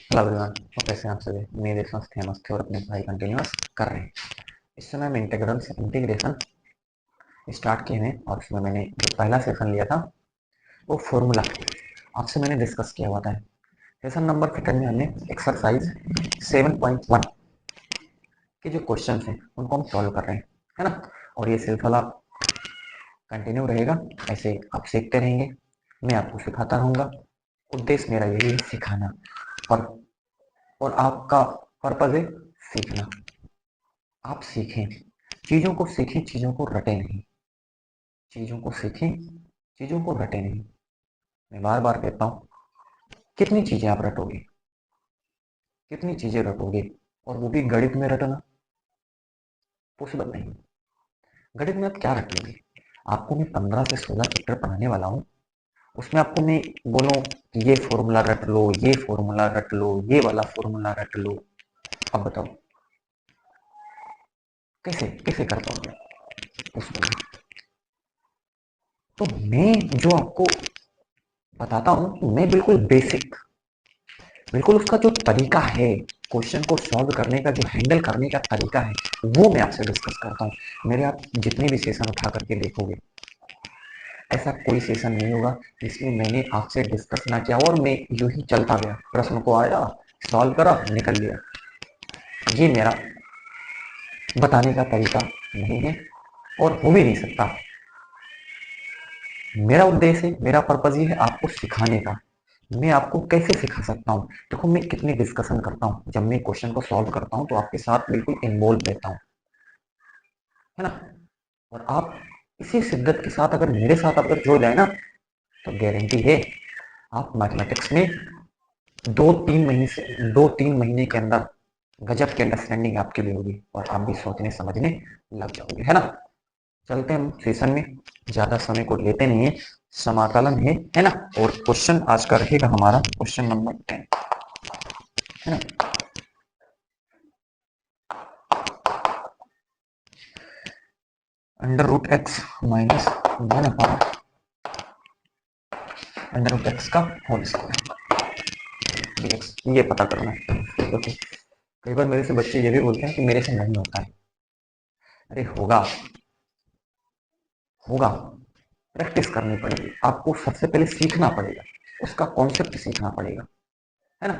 Hello everyone, तो कैसे हैं आप सभी। मेरे स्वस्थ हैं, मस्त हैं और अपनी पढ़ाई कंटिन्यूअस कर रहे हैं। इस समय मैं इंटीग्रल से इंटीग्रेशन स्टार्ट किए हैं और उसमें मैंने जो पहला सेशन लिया था वो फॉर्मूला आपसे मैंने डिस्कस किया हुआ था। सेशन नंबर 15 में हमने एक्सरसाइज 7.1 के जो क्वेश्चन हैं उनको हम सॉल्व कर रहे हैं, है ना। और ये सिलसिला कंटिन्यू रहेगा, ऐसे आप सीखते रहेंगे, मैं आपको सिखाता रहूँगा। उद्देश्य मेरा यही है, सिखाना। और और आपका पर्पज है सीखना। आप सीखें, चीजों को सीखें, चीजों को रटे नहीं। चीजों को सीखें, चीजों को रटे नहीं। मैं बार बार कहता हूँ, कितनी चीजें आप रटोगे, कितनी चीजें रटोगे, और वो भी गणित में रटना पॉसिबल नहीं। गणित में आप क्या रट लोगे। आपको मैं 15 से 16 चैप्टर पढ़ाने वाला हूँ, उसमें आपको मैं बोलूँ कि ये फॉर्मूला रट लो, ये फॉर्मूला रट लो, ये वाला फॉर्मूला रट लो। अब बताओ कैसे कैसे कर पाओगे उसमें। तो मैं जो आपको बताता हूँ, मैं बिल्कुल बेसिक, बिल्कुल उसका जो तरीका है, क्वेश्चन को सॉल्व करने का जो हैंडल करने का तरीका है, वो मैं आपसे डिस्कस करता हूँ। मेरे आप जितने भी सेशन उठा करके देखोगे, ऐसा कोई सेशन नहीं होगा जिसमें मैंने आपसे डिस्कस ना किया और मैं यूं ही चलता गया, प्रश्न को आया, सॉल्व करा, निकल लिया। ये मेरा बताने का तरीका नहीं है और हो भी नहीं सकता। मेरा उद्देश्य है, मेरा पर्पज ये है आपको सिखाने का। मैं आपको कैसे सिखा सकता हूँ। देखो, मैं कितनी डिस्कशन करता हूँ, जब मैं क्वेश्चन को सॉल्व करता हूँ तो आपके साथ बिल्कुल इन्वॉल्व रहता हूँ, है ना। और आप इसी शिद्दत के साथ अगर मेरे साथ अगर जुड़ जाए ना, तो गारंटी है आप मैथमेटिक्स में 2-3 महीने के अंदर गजब की अंडरस्टैंडिंग आपके लिए होगी और आप भी सोचने समझने लग जाओगे, है ना। चलते हैं हम सेशन में, ज्यादा समय को लेते नहीं है, समाकलन है ना। और क्वेश्चन आज का रहेगा हमारा क्वेश्चन नंबर 10, है ना। Under root x minus 1 under root x का होल स्क्वायर dx, ये पता करना है। तो कई बार मेरे से बच्चे ये भी बोलते हैं कि मेरे से नहीं होता है। अरे होगा, होगा। प्रैक्टिस करनी पड़ेगी आपको, सबसे पहले सीखना पड़ेगा, उसका कॉन्सेप्ट सीखना पड़ेगा, है ना।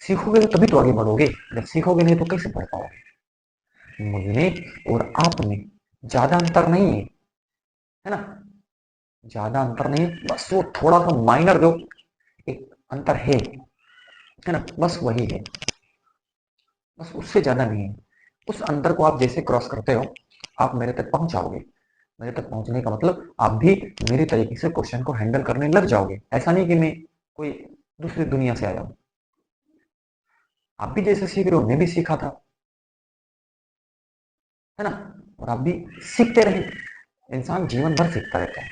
सीखोगे तो तभी तो आगे बढ़ोगे, जब सीखोगे नहीं तो कैसे पढ़ पाओगे। मुझमें और आप में ज्यादा अंतर नहीं है ना। ज्यादा अंतर नहीं, बस वो थोड़ा सा माइनर जो एक अंतर है ना, बस वही है, बस उससे ज्यादा नहीं है। उस अंतर को आप जैसे क्रॉस करते हो, आप मेरे तक पहुंच जाओगे। मेरे तक पहुंचने का मतलब आप भी मेरे तरीके से क्वेश्चन को हैंडल करने लग जाओगे। ऐसा नहीं कि मैं कोई दूसरी दुनिया से आया हूं। आप भी जैसे सीख रहे हो, मैं भी सीखा था, है ना। और आप भी सीखते रहे। इंसान जीवन भर सीखता रहता है,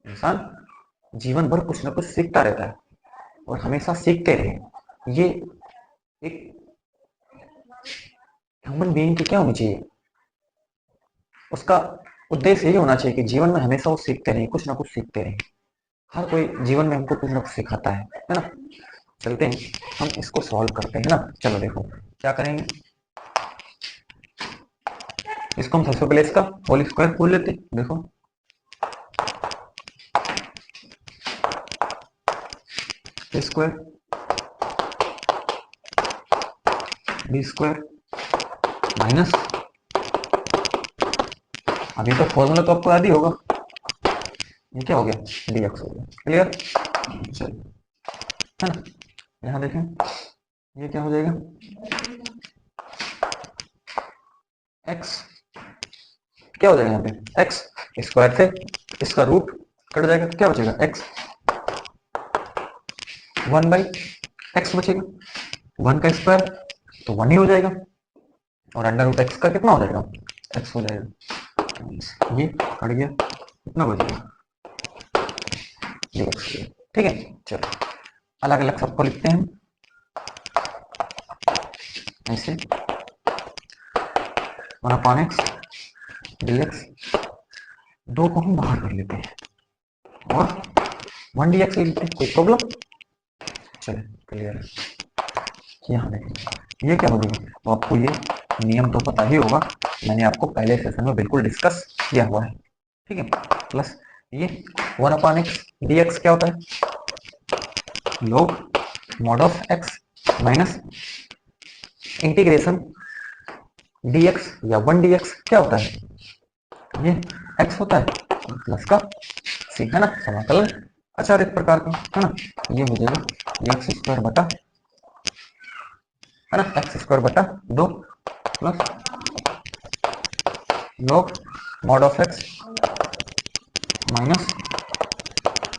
इंसान जीवन भर कुछ ना कुछ सीखता रहता है और हमेशा सीखते रहे। ये एक ह्यूमन बीइंग की क्या होनी चाहिए, उसका उद्देश्य यही होना चाहिए कि जीवन में हमेशा वो सीखते रहे, कुछ ना कुछ सीखते रहे। हर कोई जीवन में हमको कुछ ना कुछ सिखाता है ना। चलते हैं, हम इसको सॉल्व करते हैं ना। चलो देखो क्या करेंगे, इसको हम सबसे पहले इसका होल स्क्वायर खोल लेते हैं। देखो स्क्वायर बी स्क्वायर माइनस, अभी तो फॉर्मूला तो आपको याद ही होगा, ये क्या हो गया, डीएक्स हो गया। क्लियर, चलिए, है ना। यहाँ देखें, ये क्या हो जाएगा, एक्स क्या हो जाएगा, यहाँ पे एक्स स्क्वायर से इसका रूट कट जाएगा तो क्या बचेगा, एक्स 1/x बचेगा। 1 का स्क्वायर तो 1 ही हो जाएगा, और अंडर रूट एक्स का कितना हो जाएगा, एक्स हो जाएगा। ये कट गया, कितना बचेगा, ये एक्स। ठीक है, चलो अलग अलग सबको लिखते हैं हम ऐसे। 1/x dx, दो को हम बाहर कर लेते हैं और 1 dx ले लेते हैं, कोई प्रॉब्लम। चलिए क्लियर है। यहाँ देखिए ये क्या हो गया, तो आपको ये नियम तो पता ही होगा, मैंने आपको पहले सेशन में बिल्कुल डिस्कस किया हुआ है, ठीक है। प्लस ये 1/x dx क्या होता है, log mod of x minus integration dx या 1 dx क्या होता है, ये x होता है प्लस का c, है ना, समाकलन अचार एक प्रकार का, है ना। ये हो जाएगा एक्स स्क्वायर बटा, है ना, एक्स स्क्वायर बटा 2 plus log mod of x minus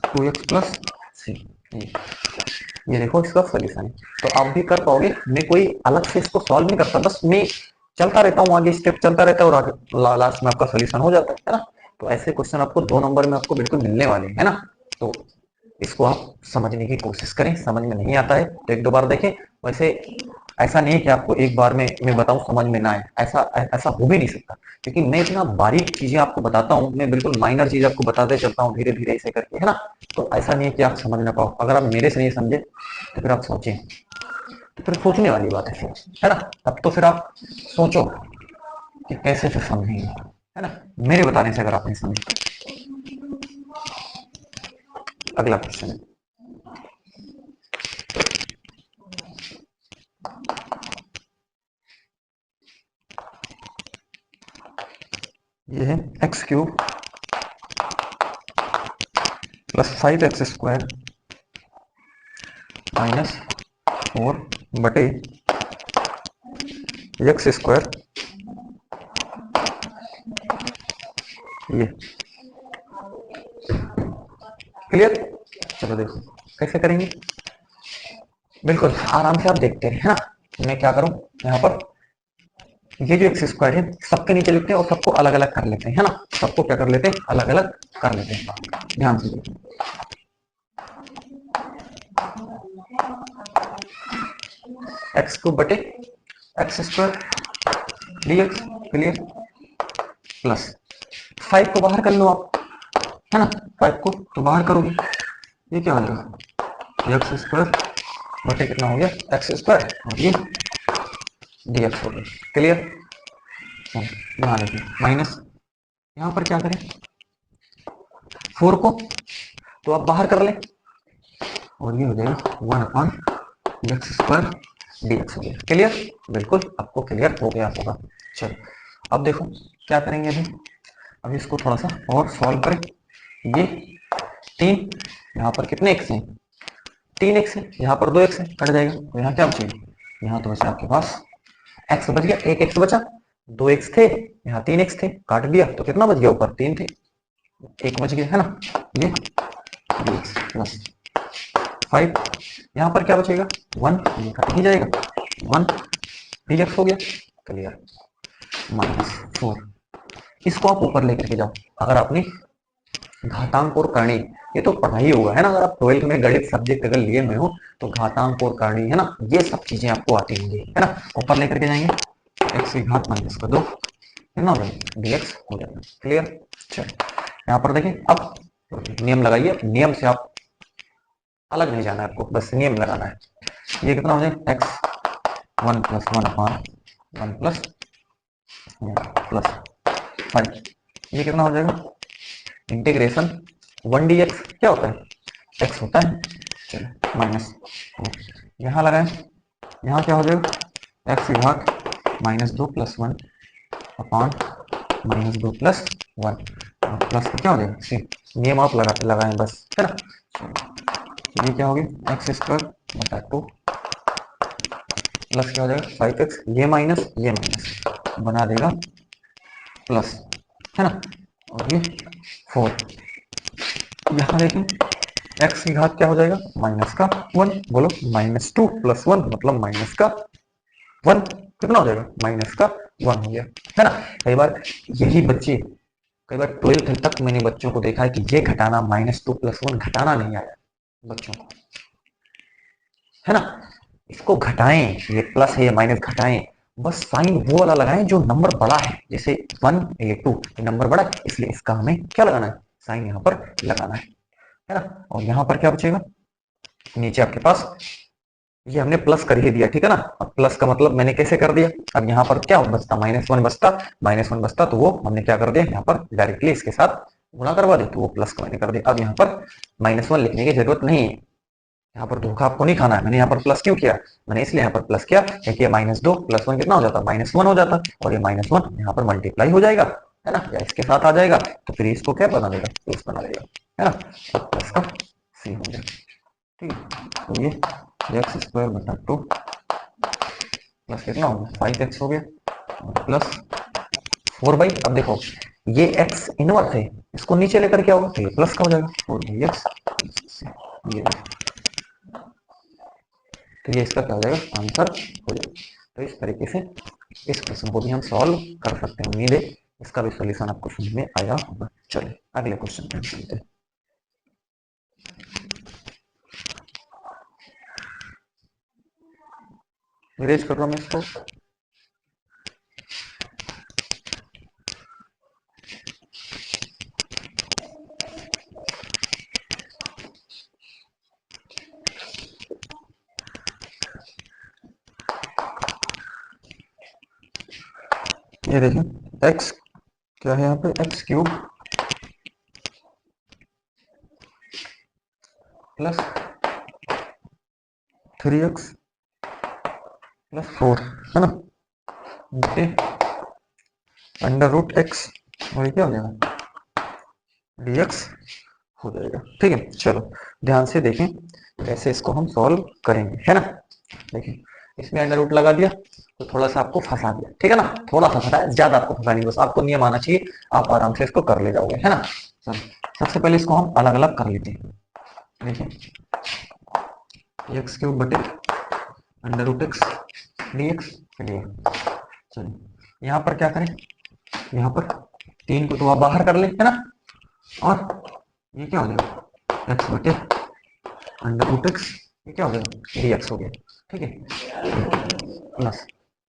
2x plus c. ये देखो इसका सोल्यूशन है, तो आप भी कर पाओगे, मैं कोई अलग से इसको सॉल्व नहीं करता, बस मैं चलता रहता हूँ आगे, स्टेप चलता रहता है और आगे लास्ट में आपका सोल्यूशन हो जाता है ना। तो ऐसे क्वेश्चन आपको 2 नंबर में आपको बिल्कुल मिलने वाले हैं, है ना। तो इसको आप समझने की कोशिश करें, समझ में नहीं आता है तो 1-2 बार देखें। वैसे ऐसा नहीं है कि आपको एक बार में मैं बताऊं समझ में ना आए, ऐसा ऐसा हो भी नहीं सकता, क्योंकि मैं इतना बारीक चीजें आपको बताता हूँ, मैं बिल्कुल माइनर चीज आपको बताते चलता हूँ धीरे धीरे ऐसे करके, है ना। तो ऐसा नहीं है कि आप समझ ना पाओ, अगर आप मेरे से नहीं समझे तो फिर आप सोचें, तो फिर सोचने वाली बात है ना। तब तो फिर आप सोचो कि कैसे फिर समझेंगे, है ना, मेरे बताने से अगर आप नहीं समझे। अगला क्वेश्चन है, ये है x cube plus 5x² minus 4/x², ये क्लियर। चलो देखो कैसे करेंगे, बिल्कुल आराम से आप देखते रहे, है ना। मैं क्या करूं यहाँ पर, ये जो x² है सबके नीचे लिखते हैं और सबको अलग अलग कर लेते हैं, है ना, सबको क्या कर लेते हैं, अलग अलग कर लेते हैं, ध्यान से देखिए। x³ बटे x² dx, क्लियर, प्लस 5 को बाहर कर लो आप, है ना, 5 को तो बाहर करोगे, ये क्या हो जाएगा, x² बटे कितना हो गया x² और ये dx हो गया, क्लियर। यहाँ देखिए माइनस, यहाँ पर क्या करें, 4 को तो आप बाहर कर लें और ये हो जाएगा 1/x² dx हो गया, क्लियर, बिल्कुल आपको क्लियर हो गया होगा। चलो अब देखो क्या करेंगे, अभी इसको थोड़ा सा और सॉल्व करें। ये 3, यहाँ पर कितने x हैं, 3x है, यहाँ पर 2x है, कट जाएगा तो यहाँ क्या बचेगा, यहाँ तो बचा आपके पास x बच गया, एक x बचा, 2x थे, यहाँ 3x थे, काट दिया तो कितना बच गया, ऊपर 3 थे, एक बच गया, है ना, ये dx प्लस 5, यहाँ पर क्या बचेगा 1, ये कट ही जाएगा, 1 dx हो गया, क्लियर, -4, इसको आप ऊपर लेकर के जाओ। अगर आपने घातांक और करणी ये तो पढ़ा ही होगा, है ना, अगर आप 12th में गणित सब्जेक्ट अगर लिए हुए हो तो घातांक और करणी, है ना, ये सब चीजें आपको आती होंगी, है ना। ऊपर लेकर के जाएंगे x⁻² कितना हो जाएगा dx हो जाएगा, क्लियर। चलो यहाँ पर देखिए, अब नियम लगाइए, नियम से आप अलग नहीं जाना है आपको, बस नियम लगाना है। ये कितना हो जाएगा x1 + 1/1 प्लस 5, ये कितना हो जाएगा इंटीग्रेशन 1 dx क्या होता है x होता है, चलो माइनस, यहाँ लगाए, यहाँ क्या हो जाएगा x⁻² + 1 अपॉन -2 + 1 प्लस क्या हो जाएगा सी, नियम आप लगाएं बस, है ना। ये क्या हो गया x² बटा 2 प्लस क्या हो जाएगा 5x, ये माइनस बना देगा प्लस, है ना, और ये 4, यहाँ देखें x की घात क्या हो जाएगा -1, बोलो -2 + 1 मतलब -1, कितना हो जाएगा -1 हो गया, है ना। कई बार यही बच्चे, कई बार 12th तक मैंने बच्चों को देखा है कि ये घटाना -2 + 1 घटाना नहीं आया बच्चों को, है ना। इसको घटाएं, ये प्लस है ये माइनस घटाएं, बस साइन वो वाला लगाएं जो नंबर बड़ा है, जैसे 1 ये 2 ये नंबर बड़ा है, इसलिए इसका हमें क्या लगाना है, साइन यहाँ पर लगाना है ना। और यहाँ पर क्या बचेगा नीचे आपके पास ये हमने प्लस कर ही दिया, ठीक है ना। अब प्लस का मतलब मैंने कैसे कर दिया, अब यहाँ पर क्या बचता, -1 बचता, तो वो हमने क्या कर दिया, यहाँ पर डायरेक्टली इसके साथ गुणा करवा दिया, तो वो प्लस का मैंने कर दिया। अब यहाँ पर -1 लिखने की जरूरत नहीं है, यहाँ पर धोखा आपको नहीं खाना है। मैंने यहाँ पर प्लस क्यों किया, मैंने इसलिए यहाँ पर प्लस किया क्योंकि -2 + 1 कितना हो जाता, -1 हो जाता, और ये -1 यहाँ पर मल्टीप्लाई हो जाएगा, है ना, या इसके साथ आ जाएगा, तो फिर इसको क्या बना देगा, प्लस बना देगा, है ना, तो प्लस का सी हो जाएगा, ठीक है। तो ये x² / 2 प्लस कितना हो गया, 5x हो गया, प्लस 4 अब देखो ये x इनवर्स है, इसको नीचे लेकर क्या होगा, तो ये प्लस का हो जाएगा, 4x, ये तो ये इसका क्या हो जाएगा, आंसर हो जाएगा। तो इस तरीके से इस क्वेश्चन को भी हम सॉल्व कर सकते हैं। उम्मीद है इसका भी सॉल्यूशन आपको समझ में आया होगा। चलिए अगले क्वेश्चन पे चलते हैं। इरेज कर रहा हूं मैं इसको। ये देखिए x क्या है यहाँ पे, x³ प्लस 3x प्लस 4, है ना, √x, और ये क्या हो जाएगा, dx हो जाएगा, ठीक है। चलो ध्यान से देखें कैसे इसको हम सॉल्व करेंगे, है ना। देखिए इसमें अंडर रूट लगा दिया तो थोड़ा सा आपको फंसा दिया, ठीक है ना, थोड़ा सा फंसा है, ज्यादा आपको फंसा नहीं, बस आपको नियम आना चाहिए, आप आराम से इसको कर ले जाओगे, है ना। चलो सबसे पहले इसको हम अलग अलग कर लेते हैं। देखिए x³ बटे √x dx, चलिए यहाँ पर क्या करें, यहाँ पर 3 को तो आप बाहर कर ले, है ना, और ये क्या हो जाएगा, x बटे √x, ये क्या हो जाएगा, dx हो गया, ठीक है, प्लस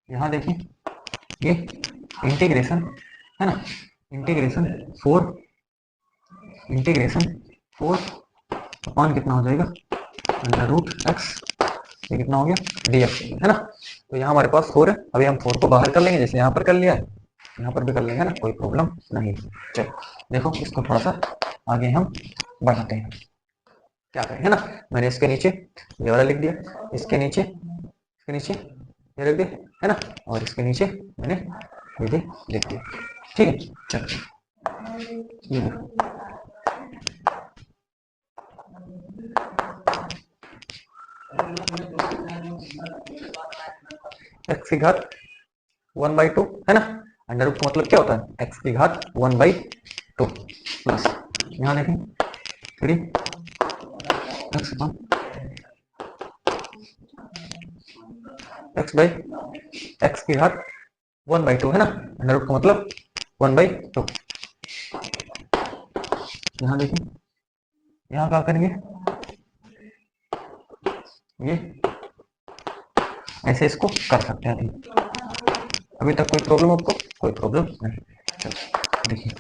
यहाँ देखिए ये इंटीग्रेशन, है ना, इंटीग्रेशन 4 अपॉन कितना हो जाएगा, √x, ये कितना हो गया, dx, है ना। तो यहाँ हमारे पास 4 है, अभी हम 4 को बाहर कर लेंगे, जैसे यहाँ पर कर लिया है, यहाँ पर भी कर लेंगे ना, कोई प्रॉब्लम नहीं। चलो देखो इसको थोड़ा सा आगे हम बढ़ाते हैं, क्या करें, है ना। मैंने इसके नीचे ये वाला लिख दिया, इसके नीचे ये लिख दिया, है ना, और इसके नीचे मैंने ये भी लिख दिया, ठीक है। चलो ये देखो x की घात 1/2, है ना, अंडर रूट का मतलब क्या होता है, x की घात 1/2 प्लस यहाँ देखें 3x x की घात 1/2, है ना, अंडर रूट का मतलब 1/2। यहाँ देखें, यहाँ क्या करेंगे, ये ऐसे इसको कर सकते हैं। अभी तक कोई प्रॉब्लम आपको, कोई प्रॉब्लम नहीं। चलो देखिए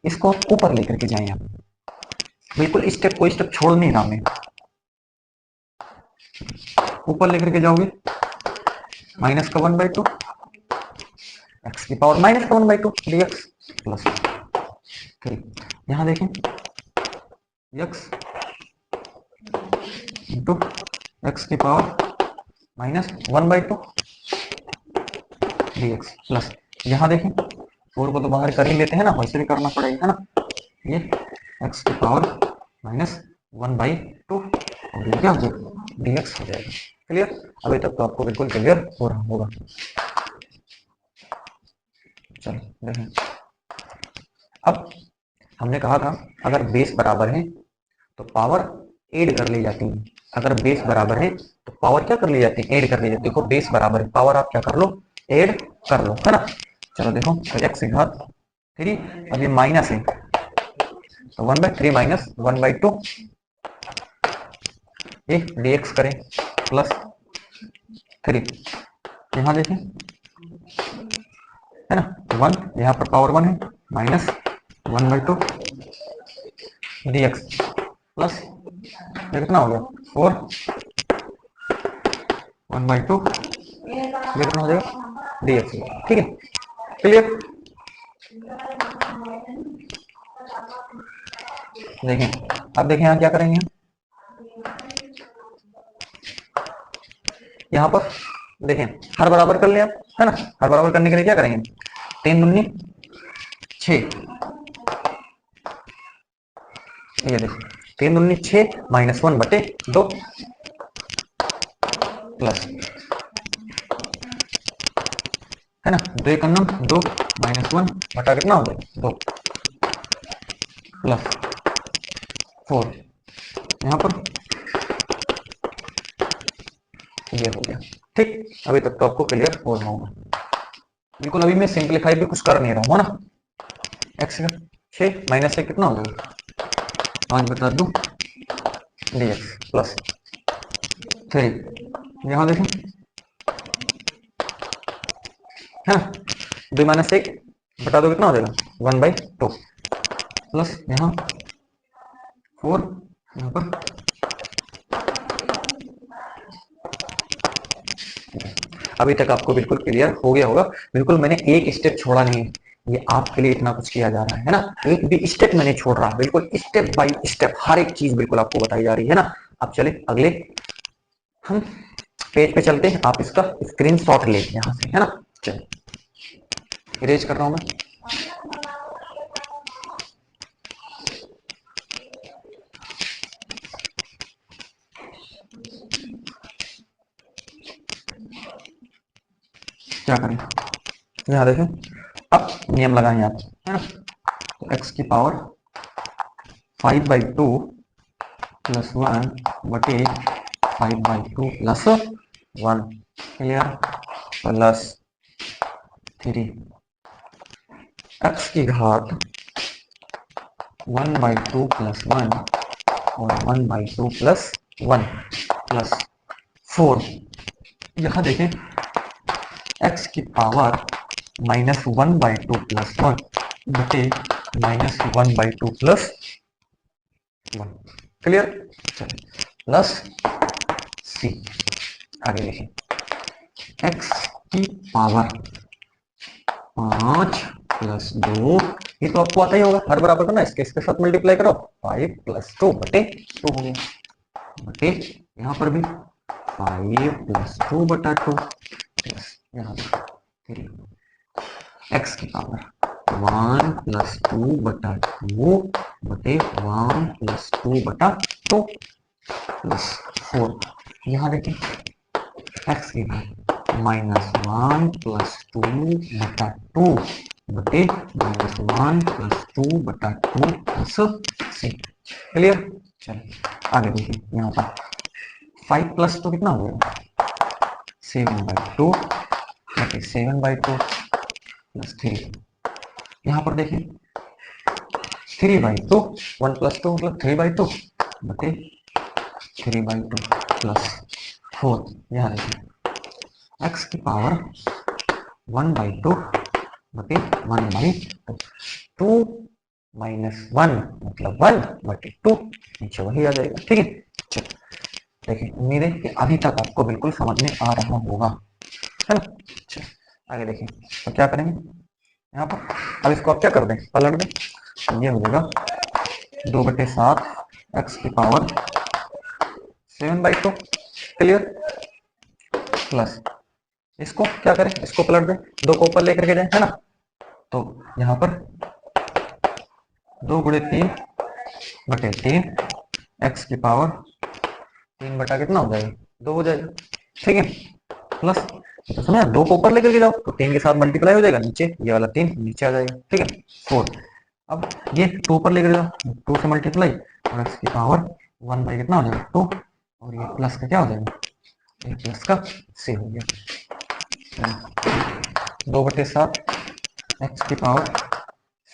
इसको ऊपर लेकर के जाएं आप, बिल्कुल स्टेप, कोई स्टेप छोड़ नहीं रहा मैं, ऊपर लेकर के जाओगे माइनस का 1/2 x की पावर माइनस का 1/2 dx प्लस, यहाँ देखें x इंटू x की पावर -1/2 dx प्लस, यहाँ देखें 4 को तो बाहर कर ही लेते हैं ना, वैसे भी करना पड़ेगा, है ना, ये x की पावर -1/2 और ये क्या हो जाएगा, dx हो जाएगा। क्लियर, अभी तक तो आपको बिल्कुल क्लियर हो रहा होगा। चलो देखें, अब हमने कहा था अगर बेस बराबर है तो पावर ऐड कर ली जाती है, अगर बेस बराबर है तो पावर क्या कर ली जाती है, ऐड कर ली जाती है। देखो बेस बराबर है, पावर आप क्या कर लो, ऐड कर लो, है ना। चलो देखो तो x की घात 3, अब ये माइनस है तो 1/3 माइनस 1/2 ये dx करें प्लस 3, यहाँ देखें, है ना, 1 यहाँ पर पावर 1 है, माइनस 1/2 dx प्लस ये कितना हो गया 4 1/2 ये कितना हो जाएगा dx। ठीक है क्लियर। देखें अब देखें यहाँ क्या करेंगे, यहाँ पर देखें हर बराबर कर लिया है ना। हर बराबर करने के लिए क्या करेंगे 3 दूनी 6, ये देखो 3 दूनी 6 -1/2 प्लस है ना 2 एक 2 -1 बटा कितना हो गया 2 प्लस 4 यहाँ पर ये हो गया। ठीक अभी तक तो आपको क्लियर हो रहा होगा बिल्कुल। अभी मैं सिंप्लीफाई भी कुछ कर नहीं रहा हूँ ना। एक्स का 6 -1 कितना हो जाएगा 5 बटा 2 dx प्लस 3 यहाँ देखें है 2 -1 बटा 2 कितना हो जाएगा 1/2 प्लस यहाँ 4 यहाँ पर अभी तक आपको बिल्कुल क्लियर हो गया होगा। बिल्कुल मैंने एक स्टेप छोड़ा नहीं है, ये आपके लिए इतना कुछ किया जा रहा है ना। एक भी स्टेप मैंने छोड़ रहा, बिल्कुल स्टेप बाय स्टेप हर एक चीज बिल्कुल आपको बताई जा रही है ना। अब चले अगले हम पेज पे चलते हैं। आप इसका स्क्रीनशॉट ले यहाँ से है ना। चलिए इरेज कर रहा हूं मैं। क्या करें यहाँ देखें अब नियम लगाएं आप है ना। तो x की पावर 5/2 प्लस 1 बटे 5/2 प्लस 1 क्लियर प्लस 3 x की घात 1/2 प्लस 1 और 1/2 प्लस 1 प्लस 4 यहाँ देखें x की पावर -1/2 प्लस 1 बटे -1/2 प्लस 1 क्लियर। चलिए प्लस c आगे देखिए x की पावर 5 प्लस 2 ये तो आपको आता ही होगा हर बराबर करना इसके साथ मल्टीप्लाई करो 5 प्लस 2 बटे 2 हो गया बटे यहाँ पर भी 5 प्लस 2 बटा 2 प्लस यहाँ 3 x की पावर 1 प्लस 2 बटा 2 बटे 1 प्लस 2 बटा 2 प्लस 4 यहाँ देखें x की पावर -1 प्लस 2 बटा 2 बटे -1 प्लस 2 बटा 2 प्लस 6 क्लियर। चलिए आगे देखिए यहाँ पर 5 प्लस 2 कितना हो गया 7/2 बटे 7/2 प्लस 3 यहाँ पर देखें 3/2 1 प्लस 2 मतलब 3/2 बटे 3/2 प्लस 4 यहाँ देखें x की पावर 1/2 बटे 1/2 2 -1 मतलब 1 बटे 2 नीचे वही आ जाएगा। ठीक है चलो देखिए उम्मीद है कि अभी तक आपको बिल्कुल समझ में आ रहा होगा है ना। चलो आगे देखिए तो क्या करेंगे यहाँ पर अब इसको आप क्या कर दें पलट दें ये हो जाएगा 2/7 x की पावर 7/2 क्लियर प्लस इसको क्या करें इसको पलट दें 2 को ऊपर लेकर के जाए है ना। तो यहाँ पर 2 × 3/3 x की पावर 3 बटा कितना हो जाएगा 2 हो जाएगा। ठीक है प्लस तो समझा 2 को ऊपर लेकर के जाओ तो 3 के साथ मल्टीप्लाई हो जाएगा नीचे ये वाला 3 नीचे आ जाएगा। ठीक है 4 अब ये 2 ऊपर लेकर जाओ 2 से मल्टीप्लाई और x की पावर 1 कितना हो जाएगा 2 और ये प्लस का क्या हो जाएगा ये प्लस का से हो गया 2/7 x की पावर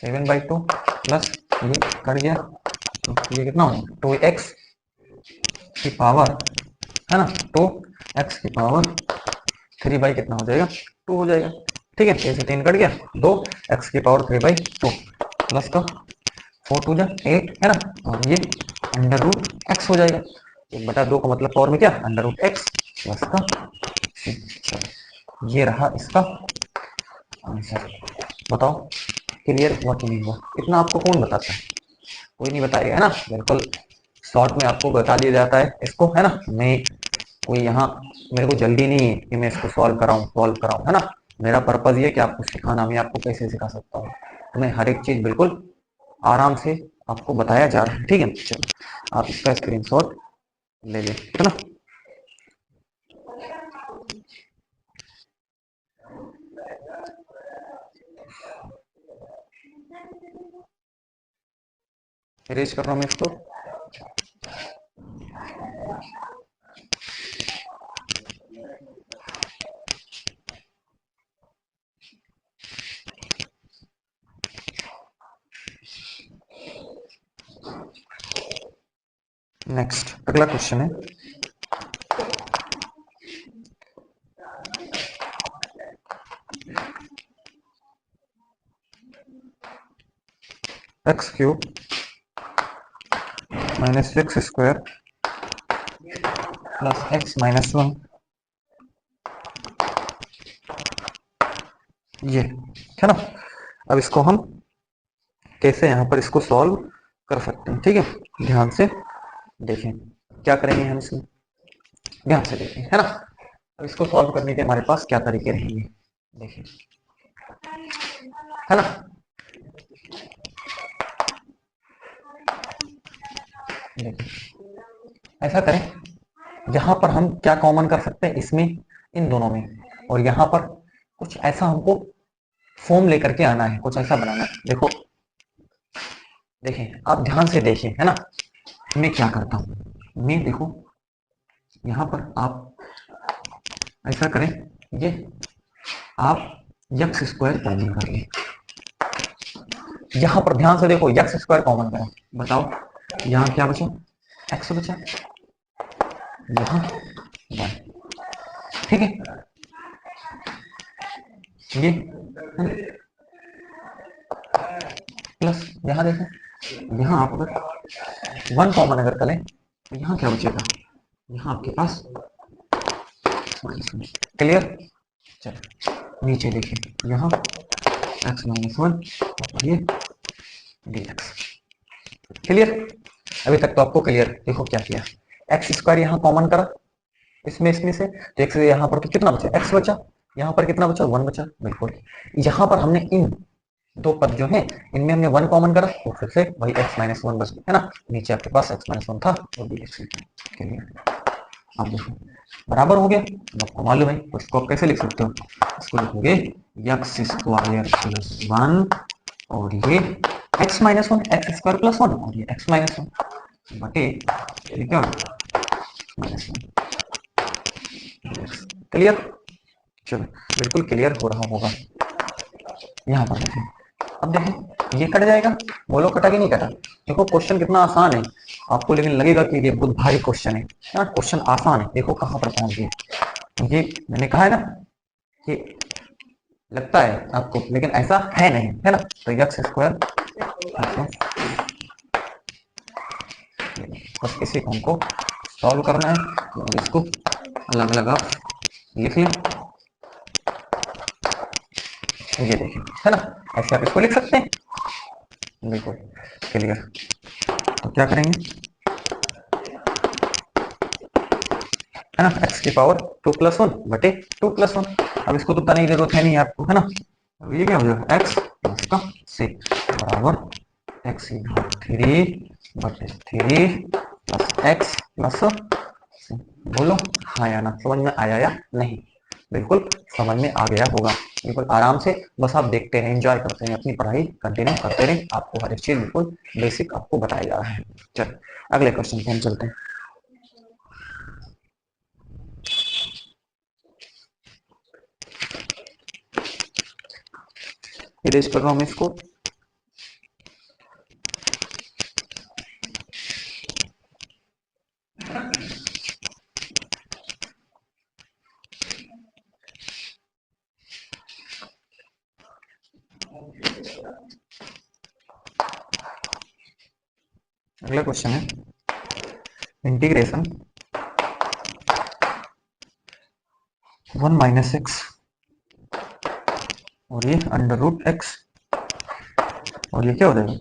7/2 प्लस ये कट गया तो ये कितना हो 2x की पावर है ना 2x की पावर 3 कितना हो जाएगा 2 हो जाएगा। ठीक है ऐसे 3 कट गया 2x की पावर 3/2 प्लस का 4 2 8 है ना और ये √x हो जाएगा 1/2 का मतलब पावर में क्या, अंडर रूट एक्स प्लस का सी। ये रहा इसका आंसर। बताओ क्लियर हुआ कि नहीं हुआ? इतना आपको कौन बताता है, कोई नहीं बताएगा, है ना। बिल्कुल शॉर्ट में आपको बता दिया जाता है इसको, है ना। मैं कोई यहाँ, मेरे को जल्दी नहीं है कि मैं इसको सॉल्व कराऊं, है ना। मेरा पर्पज ये कि आपको सिखाना, मैं आपको कैसे सिखा सकता हूँ, तो मैं हर एक चीज बिल्कुल आराम से आपको बताया जा रहा है, ठीक है। चलो आप इसका स्क्रीनशॉट ले लें, है ना। इरेज कर रहा हूँ मैं इसको। नेक्स्ट अगला क्वेश्चन है, x cube minus x square plus x minus 1, ये है ना। अब इसको हम कैसे यहाँ पर इसको सॉल्व कर सकते हैं, ठीक है। ध्यान से देखें क्या करेंगे हम इसमें, ध्यान से देखें, है ना। अब इसको सॉल्व करने के हमारे पास क्या तरीके रहेंगे, देखिए, है ना। देखिए ऐसा करें, यहाँ पर हम क्या कॉमन कर सकते हैं इसमें, इन दोनों में, और यहाँ पर कुछ ऐसा हमको फॉर्म लेकर के आना है, कुछ ऐसा बनाना है। देखो देखें, आप ध्यान से देखें, है ना। मैं क्या करता हूँ, मैं देखो यहाँ पर आप ऐसा करें, ये आप यक्स स्क्वायर कॉमन कर लें। यहाँ पर ध्यान से देखो, यक्स स्क्वायर कॉमन करें, बताओ यहाँ क्या बचा, एक्स बचा, यहाँ वन, ठीक है। ये प्लस यहाँ देखो, यहाँ आप अगर वन कॉमन अगर करें तो यहाँ क्या बचेगा, यहाँ आपके पास क्लियर। चलो नीचे देखिए, यहाँ एक्स माइनस 1 और ये dx, क्लियर। अभी तक तो आपको क्लियर। देखो क्या किया, एक्स स्क्वायर यहाँ कॉमन करा इसमें से, तो एक्स यहाँ पर तो कितना बचा, एक्स बचा, यहाँ पर कितना बचा, वन बचा, बिल्कुल। यहाँ पर हमने इन दो पद जो है इनमें हमने वन कॉमन करा, तो फिर से वही एक्स माइनस 1 बच गया, है ना। नीचे आपके पास एक्स माइनस 1 था और dx क्लियर। अब देखो बराबर हो गया। अब आपको मालूम है, तो इसको आप कैसे लिख सकते हो, इसको लिखोगे एक्स स्क्वायर प्लस 1 और ये x minus 1, x square plus 1 और ये एक्स माइनस 1 बटे ये क्या माइनस 1, क्लियर। चलो बिल्कुल क्लियर हो रहा होगा। यहाँ पर देखें, अब देखें ये कट जाएगा, बोलो कटा कि नहीं कटा। देखो क्वेश्चन कितना आसान है आपको, लेकिन लगेगा कि ये बहुत भारी क्वेश्चन है ना। क्वेश्चन आसान है, देखो कहाँ पर पहुंच गए। ये मैंने कहा है ना कि लगता है आपको, लेकिन ऐसा है नहीं, है ना। तो एक्स स्क्वायर, बस इसी को हमको सॉल्व करना है, तो इसको अलग अलग आप लिख लें, ये देखिए, है ना। ऐसे आप इसको लिख सकते हैं, बिल्कुल क्लियर। तो क्या करेंगे, है ना, एक्स की पावर 2 प्लस 1 बटे 2 प्लस 1। अब इसको तो बताने की जरूरत है नहीं आपको, है ना। अब ये क्या हो जाएगा, एक्स प्लस का सी बराबर एक्स थ्री बटे 3 प्लस एक्स प्लस सी। बोलो हाँ या ना, समझ में आया या नहीं। बिल्कुल समझ में आ गया होगा, बिल्कुल आराम से बस आप देखते रहें, एंजॉय करते हैं, अपनी पढ़ाई कंटिन्यू करते रहें। आपको हर एक चीज बिल्कुल बेसिक आपको बताया जा रहा है। चल अगले क्वेश्चन पे हम चलते हैं। इरेज कर रहा हूं मैं इसको। अगला क्वेश्चन है, इंटीग्रेशन 1 माइनस एक्स और ये अंडर रूट एक्स और ये क्या हो जाएगा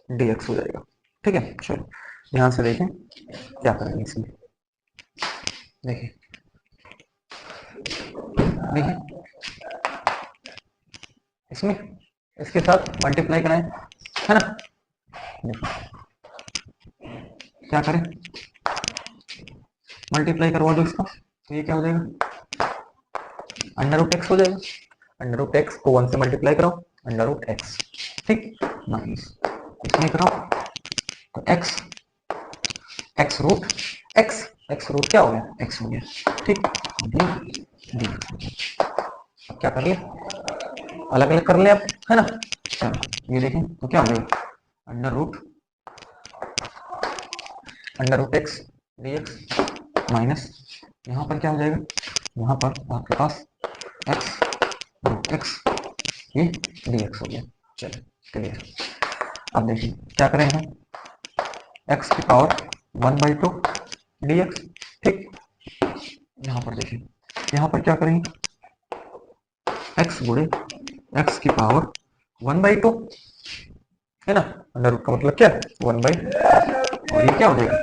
डी एक्स हो जाएगा। ठीक है, चलो ध्यान से देखें क्या करेंगे इसमें। देखिए देखिए इसमें इसके साथ मल्टीप्लाई कराएं, है ना। देखो क्या करें, मल्टीप्लाई करवा दो इसका, तो ये क्या हो जाएगा अंडर रूट एक्स हो जाएगा। अंडर रूट एक्स को 1 से मल्टीप्लाई कराओ, अंडर रूट एक्स, ठीक, माइनस इसमें कराओ तो x, x root x, x root क्या हो गया एक्स हो गया, ठीक, डी डी। अब क्या कर लिया, अलग अलग कर ले अब, है ना। चलो ये देखें तो क्या हो जाएगा under root x d x minus यहाँ पर क्या हो जाएगा, यहाँ पर आपके पास एक्स रूट एक्स ये डी एक्स हो गया। चलो क्लियर। अब देखिए क्या करें हम, एक्स की पावर 1/2 डी एक्स, ठीक। यहाँ पर देखिए यहाँ पर क्या करेंगे, एक्स गुणे एक्स की पावर 1/2, है ना, अंडर रूट का मतलब क्या है 1/, और ये क्या हो जाएगा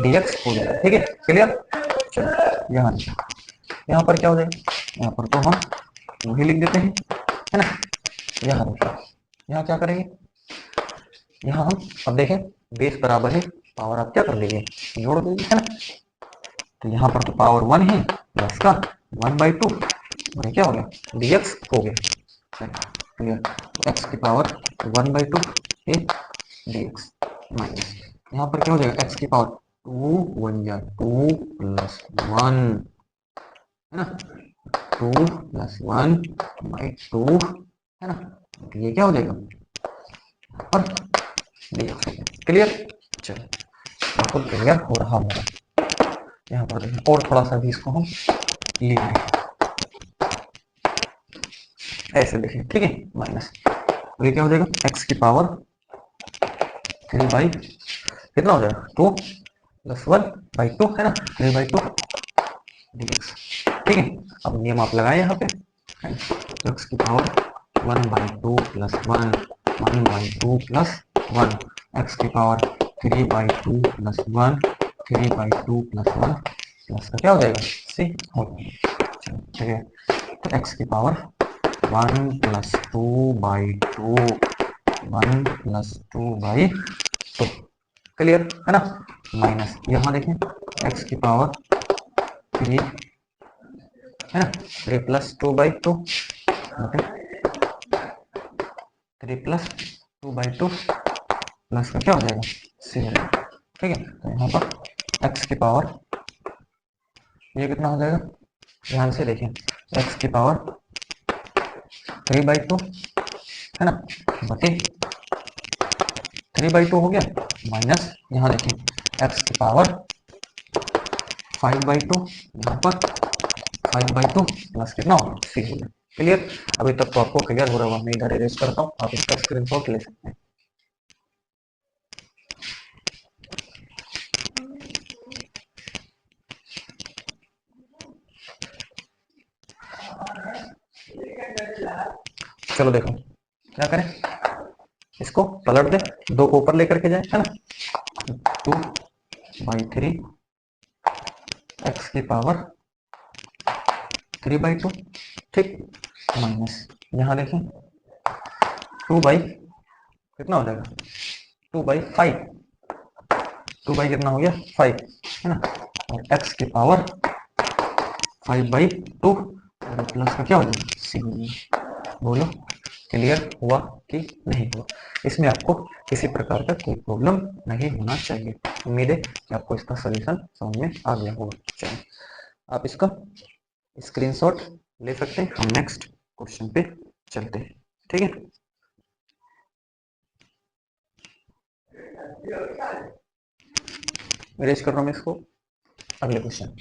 dx हो जाएगा। ठीक है क्लियर। चलो यहाँ पर क्या हो जाएगा, यहाँ पर तो हम वही लिख देते हैं, है ना। यहाँ देखिए यहाँ क्या करेंगे, यहाँ हम अब देखें बेस बराबर है, पावर आप क्या कर लीजिए जोड़ दीजिए, है ना। तो यहाँ पर तो पावर 1 है प्लस का 1/2 और ये क्या हो गया dx हो गया। क्लियर, एक्स की पावर 1/2 है dx माइनस यहाँ पर क्या हो जाएगा एक्स की पावर 2 1 या 2 प्लस 1, है ना, 2 प्लस 1/2, है ना। तो ये क्या हो जाएगा और dx। क्लियर। चलो बिल्कुल क्लियर हो रहा होगा। यहाँ पर देखें और थोड़ा सा भी इसको हम ले लें, ऐसे देखें, ठीक है, माइनस ये क्या हो जाएगा एक्स की पावर 3 कितना हो जाएगा 2 प्लस 1/2, है ना, 3/2 dx। ठीक है, अब नियम आप लगाए यहाँ पे, एक्स की पावर 1/2 प्लस 1/2 प्लस 1, एक्स की पावर 3/2 प्लस 1 3/2 प्लस 1 प्लस का क्या हो जाएगा सी हो जाएगा। ठीक है, तो एक्स की पावर 1 प्लस 2/2 1 प्लस 2/2, क्लियर, है ना, माइनस यहाँ देखें एक्स की पावर 3, है ना, 3 प्लस 2/2 3 प्लस 2/2 प्लस का क्या हो जाएगा सी हो जाएगा। ठीक है, तो यहाँ पर एक्स की पावर ये कितना हो जाएगा, ध्यान से देखें एक्स की पावर 3/2, है ना, बटे 3/2 हो गया माइनस यहाँ देखें एक्स की पावर 5/2, यहाँ पर 5/2 प्लस कितना होगा 6 होगा। क्लियर, अभी तक तो आपको क्लियर हो रहा होगा, मैं इधर इरेज करता हूँ, आप इसका स्क्रीनशॉट ले सकते हैं। चलो देखो क्या करें, इसको पलट दे, 2 को ऊपर लेकर के जाए, है ना, 2/3 एक्स की पावर 3/2, ठीक, माइनस यहाँ देखें 2 बाई कितना हो जाएगा 2/5, 2 बाई कितना हो गया 5, है ना, और एक्स की पावर 5/2 और प्लस का क्या हो जाएगा सी। बोलो क्लियर हुआ कि नहीं हुआ, इसमें आपको किसी प्रकार का कोई प्रॉब्लम नहीं होना चाहिए। उम्मीद है कि आपको इसका सॉल्यूशन समझ में आ गया होगा। चलिए आप इसका स्क्रीनशॉट ले सकते हैं, हम नेक्स्ट क्वेश्चन पे चलते हैं। ठीक है, इरेज कर रहा हूं मैं इसको, अगले क्वेश्चन।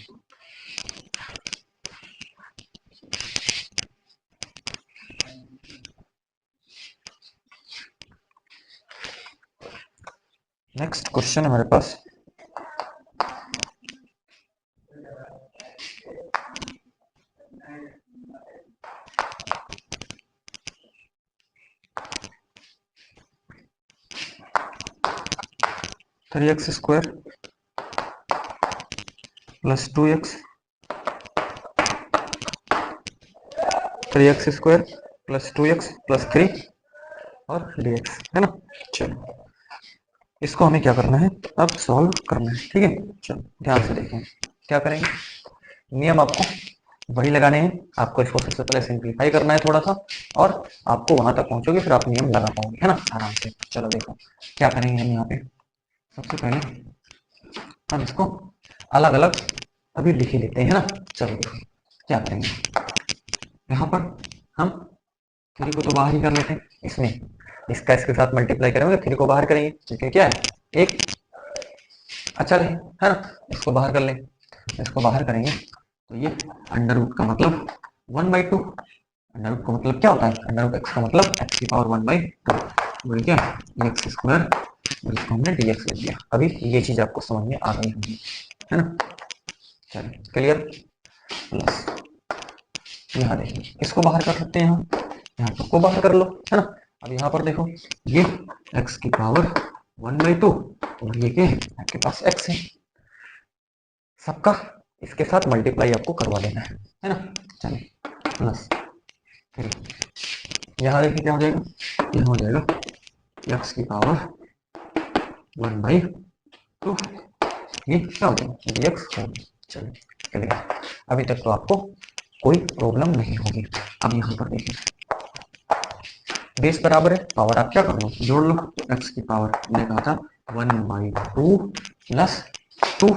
नेक्स्ट क्वेश्चन हमारे पास 3x² plus 2x 3x² plus 2x plus 3 और dx है ना। चलो इसको हमें क्या करना है, अब सॉल्व करना है, ठीक है। चलो ध्यान से देखें क्या करेंगे, नियम आपको वही लगाने हैं, आपको इसको सबसे पहले सिंप्लीफाई करना है थोड़ा सा, और आपको वहां तक पहुंचोगे फिर आप नियम लगा पाओगे, है ना, आराम से। चलो देखो क्या करेंगे हम यहाँ पे, सबसे पहले हम इसको अलग अलग अभी लिख ही लेते हैं ना। चलो देखो क्या करेंगे, यहाँ पर हम 3 को तो बाहर ही कर लेते हैं, इसमें इसका इसके साथ मल्टीप्लाई करेंगे, 3 को बाहर करेंगे क्योंकि क्या है एक अचर है ना, इसको बाहर कर लें, इसको बाहर करेंगे तो ये अंडर रूट का मतलब 1/2, अंडर रूट का मतलब क्या होता है, अंडर रूट एक्स का मतलब एक्स की पावर 1/2 बोल क्या एक्स² और इसको हमने dx ले लिया। अभी ये चीज आपको समझ में आ गई होगी, है ना। चलिए क्लियर, प्लस यहाँ देखिए इसको बाहर कर सकते हैं हम, यहाँ सबको बाहर कर लो, है ना। अब यहाँ पर देखो ये x की पावर 1/2 और ये क्या है आपके पास x है, सबका इसके साथ मल्टीप्लाई आपको करवा देना है ना। चलिए प्लस फिर यहाँ देखिए क्या हो जाएगा, यहाँ हो जाएगा x की पावर 1/2, ये क्या हो जाएगा dx हो। चलिए चलिए अभी तक तो आपको कोई प्रॉब्लम नहीं होगी। अब यहाँ पर देखिए बेस बराबर है, पावर आप क्या कर लो जोड़ लो, x की पावर मैंने कहा था 1/2 प्लस 2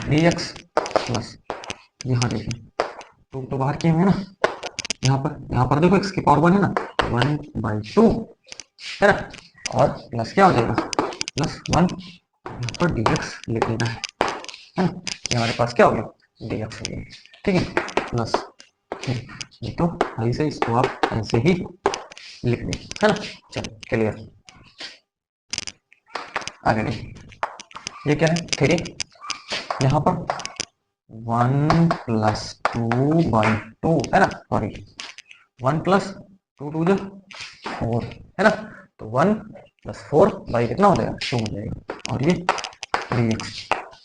dx प्लस यहाँ देखिए 2 तो बाहर किए हुए हैं ना, यहाँ पर देखो x की पावर 1 है ना, 1/2 है ना, और प्लस क्या हो जाएगा प्लस 1 यहाँ पर dx लिख लेना है ना, ये हमारे पास क्या हो गया dx हो गया, ठीक है। प्लस ये तो ऐसे इसको आप ऐसे ही लिख दें, है ना। चलो क्लियर, आगे देखिए ये क्या है 3, यहाँ पर 1 प्लस 2/2 है ना, सॉरी 1 प्लस 2 2 4 है ना, तो 1 प्लस 4 बाई कितना हो जाएगा 2 हो जाएगा, और ये dx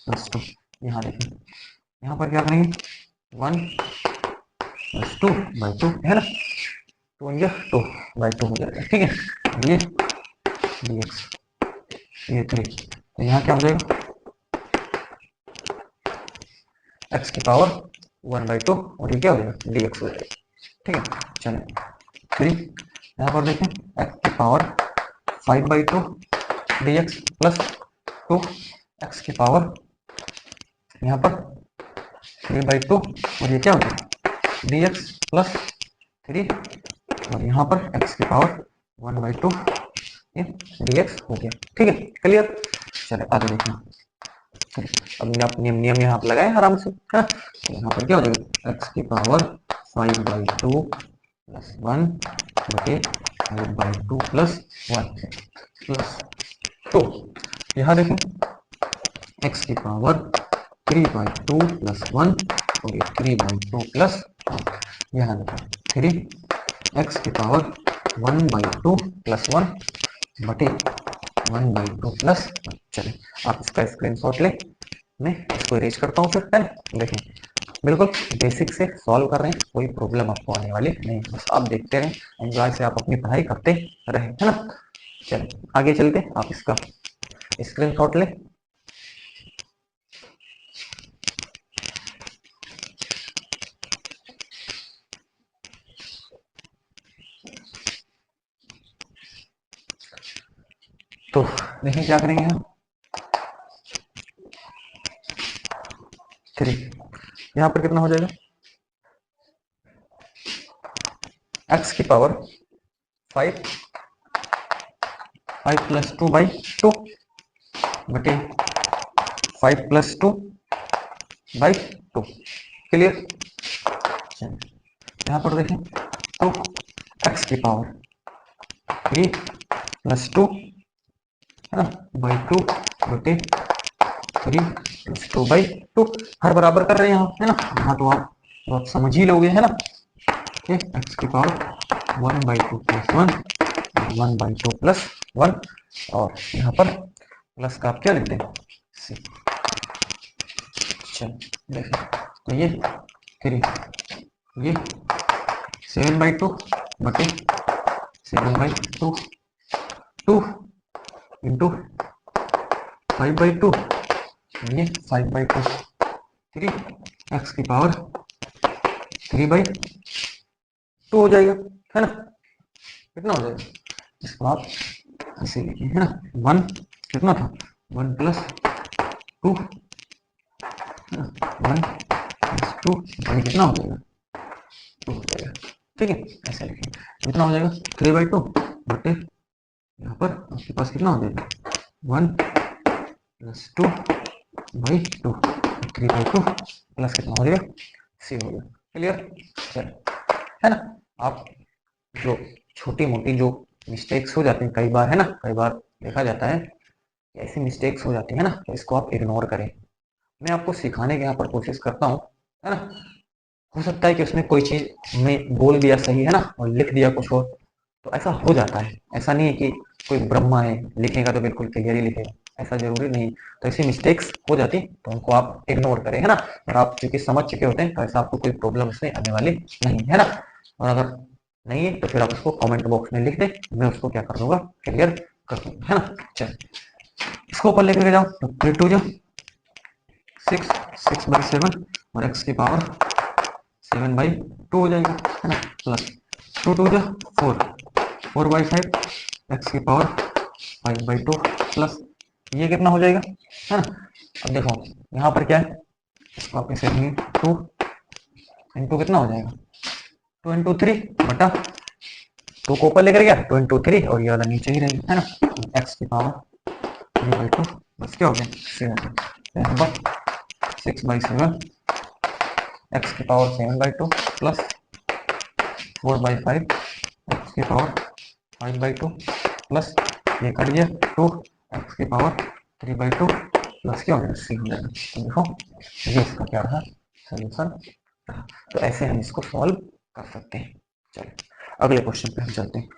प्लस 2, यहाँ देखिए यहाँ पर क्या करेंगे 1 प्लस 2/2 है ना, 2/2 हो जाएगा, ठीक है। ये dx ये 3, तो यहाँ क्या हो जाएगा x की पावर 1/2 और ये क्या हो जाएगा dx हो जाएगा, ठीक है। चलिए 3 यहाँ पर देखें x की पावर 5/2 dx प्लस 2 x की पावर यहाँ पर 3/2 और ये क्या हो जाएगा dx प्लस 3 और यहाँ पर x की पावर 1/2 ये dx हो गया, ठीक है क्लियर। चलिए आगे देखना, अब आप नियम यहाँ पर लगाए आराम से, है ना। तो यहाँ पर क्या हो जाएगा x की पावर 5/2 प्लस 1 बटे 5/2 प्लस 1 प्लस 2, यहाँ देखें x की पावर 3/2 प्लस 1 और ये 3/2 प्लस 1, यहाँ देखें 3 x की पावर 1/2 प्लस 1 बटे 1/2 प्लस 1। चलिए आप इसका स्क्रीनशॉट लें, मैं इसको इरेज करता हूँ फिर, है ना। देखें बिल्कुल बेसिक से सॉल्व कर रहे हैं, कोई प्रॉब्लम आपको आने वाली नहीं, बस आप देखते रहें, एंजॉय से आप अपनी पढ़ाई करते रहे, है ना। चलिए आगे चलते, आप इसका स्क्रीनशॉट लें। तो देखिए क्या करेंगे हम 3, यहाँ पर कितना हो जाएगा x की पावर 5 प्लस 2/2 बटे 5 प्लस 2/2, क्लियर। यहाँ पर देखें तो x की पावर 3 प्लस 2 है ना /2 बटे 3 प्लस 2/2, हर बराबर कर रहे हैं यहाँ, है ना। यहाँ तो आप समझ ही लोगे, है ना। x की पावर 1/2 प्लस 1 1/2 प्लस 1 और यहाँ पर प्लस का आप क्या लिखते हैं सी। चलो देखिए तो ये 3, ये 7/2 बटे 7/2, 2 इंटू 5/2, ये 5/2, 3 एक्स की पावर 3/2 हो जाएगा, है ना। कितना हो जाएगा, इसको आप ऐसे लिखिए, है ना। 1 कितना था, 1 + 2, 1 + 2, ये कितना हो जाएगा, 2 हो जाएगा। ठीक है, ऐसे लिखिए, कितना हो जाएगा 3/2 बटे यहाँ पर आपके पास कितना हो जाएगा 1 + 2/2, 3/2 प्लस कितना हो जाएगा सी हो गया। क्लियर, चलो, है ना। आप जो छोटी मोटी जो मिस्टेक्स हो जाती हैं कई बार, है ना, कई बार देखा जाता है ऐसी मिस्टेक्स हो जाती है ना, तो इसको आप इग्नोर करें। मैं आपको सिखाने की यहाँ पर कोशिश करता हूँ, है ना। हो सकता है कि उसने कोई चीज में बोल दिया सही, है ना, और लिख दिया कुछ और, तो ऐसा हो जाता है। ऐसा नहीं है कि कोई ब्रह्मा है लिखेगा तो बिल्कुल क्लियर ही लिखेगा, ऐसा जरूरी नहीं। तो ऐसी मिस्टेक्स हो जाती तो उनको आप इग्नोर करें, है ना। और आप चूंकि समझ चुके होते हैं तो ऐसा आपको कोई प्रॉब्लम इसमें आने वाली नहीं है ना। और अगर नहीं है तो फिर आप उसको कमेंट बॉक्स में लिख दें, मैं उसको क्या कर दूंगा, क्लियर कर दूंगा, है ना। चल इसको ऊपर लेकर जाओ तो 3 2 6, 6/7 और x की पावर 7/2 हो जाएगा, है ना। प्लस 2 2 4, 4/5 एक्स की पावर 5/2 प्लस ये कितना हो जाएगा, है ना। अब देखो यहाँ पर क्या है, इसको आप इसे 2 इंटू कितना हो जाएगा 2 इंटू 3 बटा 2 को ऊपर लेकर गया 2 इंटू 3 और ये वाला नीचे ही रहेगा, है ना। एक्स की पावर 3/2 बस क्या हो गया 6/7 एक्स की पावर 7/2 प्लस 4/5 एक्स की पावर 5/2 प्लस ये कट गया 2 एक्स की पावर 3/2 प्लस क्या हो गया सी हो जाएगा। तो देखो ये इसका क्या रहा सोल्यूशन। तो ऐसे हम इसको सॉल्व कर सकते हैं। चलो अगले क्वेश्चन पे हम चलते हैं।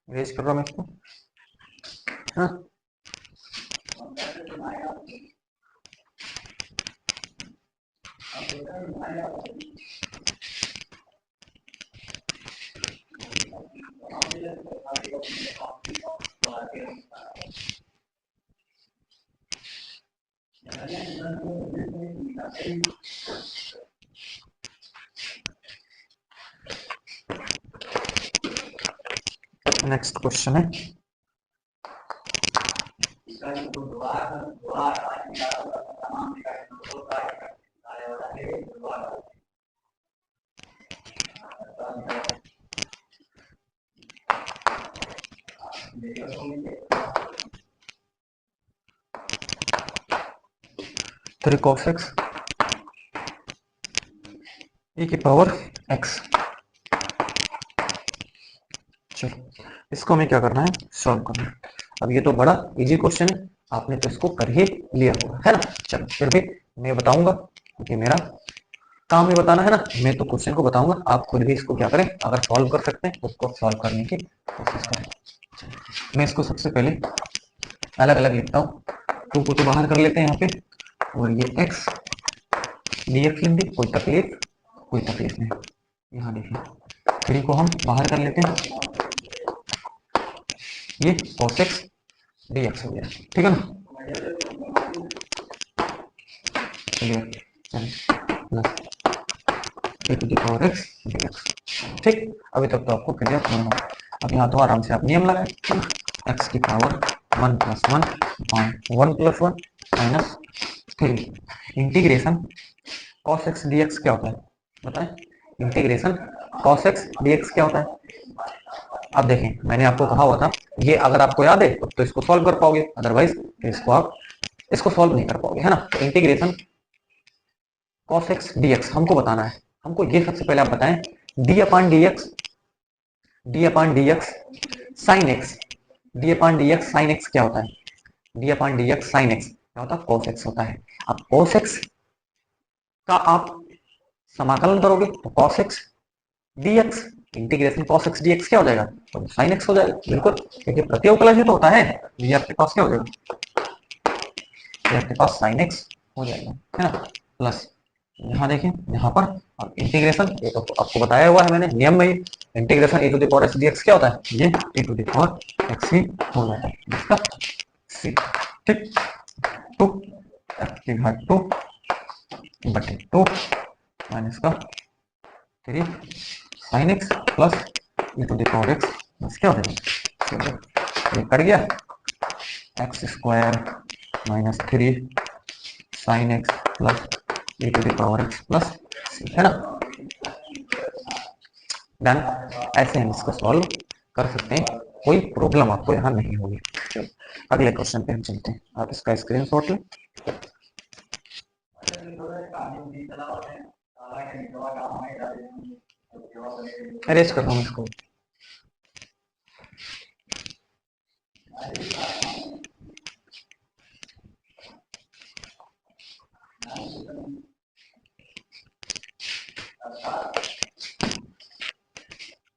रेज कर रहा हूँ मैं इसको, हाँ। नेक्स्ट क्वेश्चन है थ्री cos x e की पावर x। चलो इसको हमें क्या करना है, सॉल्व करना है। अब ये तो बड़ा इजी क्वेश्चन है, आपने तो इसको कर ही लिया होगा, है ना। चलो फिर भी मैं बताऊंगा क्योंकि मेरा काम ही बताना है ना, मैं तो क्वेश्चन को बताऊंगा, आप खुद भी इसको क्या करें, अगर सॉल्व कर सकते हैं उसको सॉल्व करने की कोशिश करें। मैं इसको सबसे पहले अलग अलग लिखता हूँ, 2 को तो बाहर कर लेते हैं यहाँ पे, और ये x dx लिख दी, कोई तकलीफ नहीं। यहाँ देखिए 3 को हम बाहर कर लेते हैं, ये cos x dx हो गया, ठीक है ना। चलिए plus e to the power x dx, ठीक। अभी तक तो आपको क्लियर होना। अब यहाँ तो आराम से आप नियम लगाए, x की power 1 + 1 1 + 1 minus 3 integration cos x dx क्या होता है बताएं, इंटीग्रेशन cos x dx क्या होता है। अब देखें मैंने आपको कहा हुआ था, ये अगर आपको याद है तो इसको सॉल्व कर पाओगे, अदरवाइज इसको आप इसको सॉल्व नहीं कर पाओगे, है ना। तो इंटीग्रेशन cos x dx हमको बताना है, हमको ये सबसे पहले आप बताएं d/dx sin x D upon D x sine x क्या होता है? D upon D x sine x क्या होता है? कोस एक्स होता है। अब कोस एक्स का आप समाकलन करोगे तो cos x d x, integration cos x d x क्या हो जाएगा? तो साइन एक्स हो जाएगा। बिल्कुल, क्योंकि प्रतियोगकलन ही तो होता है। ये आपके पास क्या हो जाएगा? ये आपके पास साइन एक्स हो जाएगा, है ना। प्लस यहाँ देखें, यहाँ पर अब इंटीग्रेशन, ये तो आपको बताया हुआ है मैंने नियम में, integration a to the power x d x क्या होता है? ये a to the power x ही हो जाता है, इसका सी। ठीक, टू एक्स की घात 2 बटे 2 माइनस का 3 sine x plus e to the power x बस क्या हो जाएगा? ये कट गया, x square minus 3 sine x plus e to the power x plus c, है ना। डन। ऐसे हम इसको सॉल्व कर सकते हैं, कोई प्रॉब्लम आपको यहाँ नहीं होगी। चलो अगले क्वेश्चन पे हम चलते हैं। आप इसका स्क्रीनशॉट लें। अरेंज कर रहा हूँ इसको।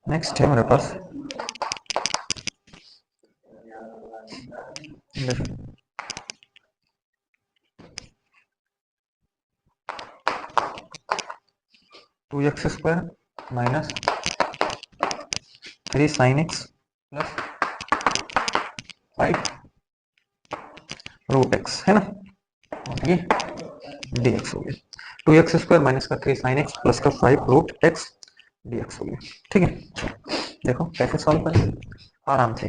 नेक्स्ट है मेरे पास 2x square minus 3 sine x plus 5 root x, है ना। और ये डी एक्स हो गया। 2x स्क्वायर माइनस का 3 साइन एक्स प्लस का 5 रूट एक्स डी एक्स हो गया। ठीक है, देखो कैसे सॉल्व करें आराम से।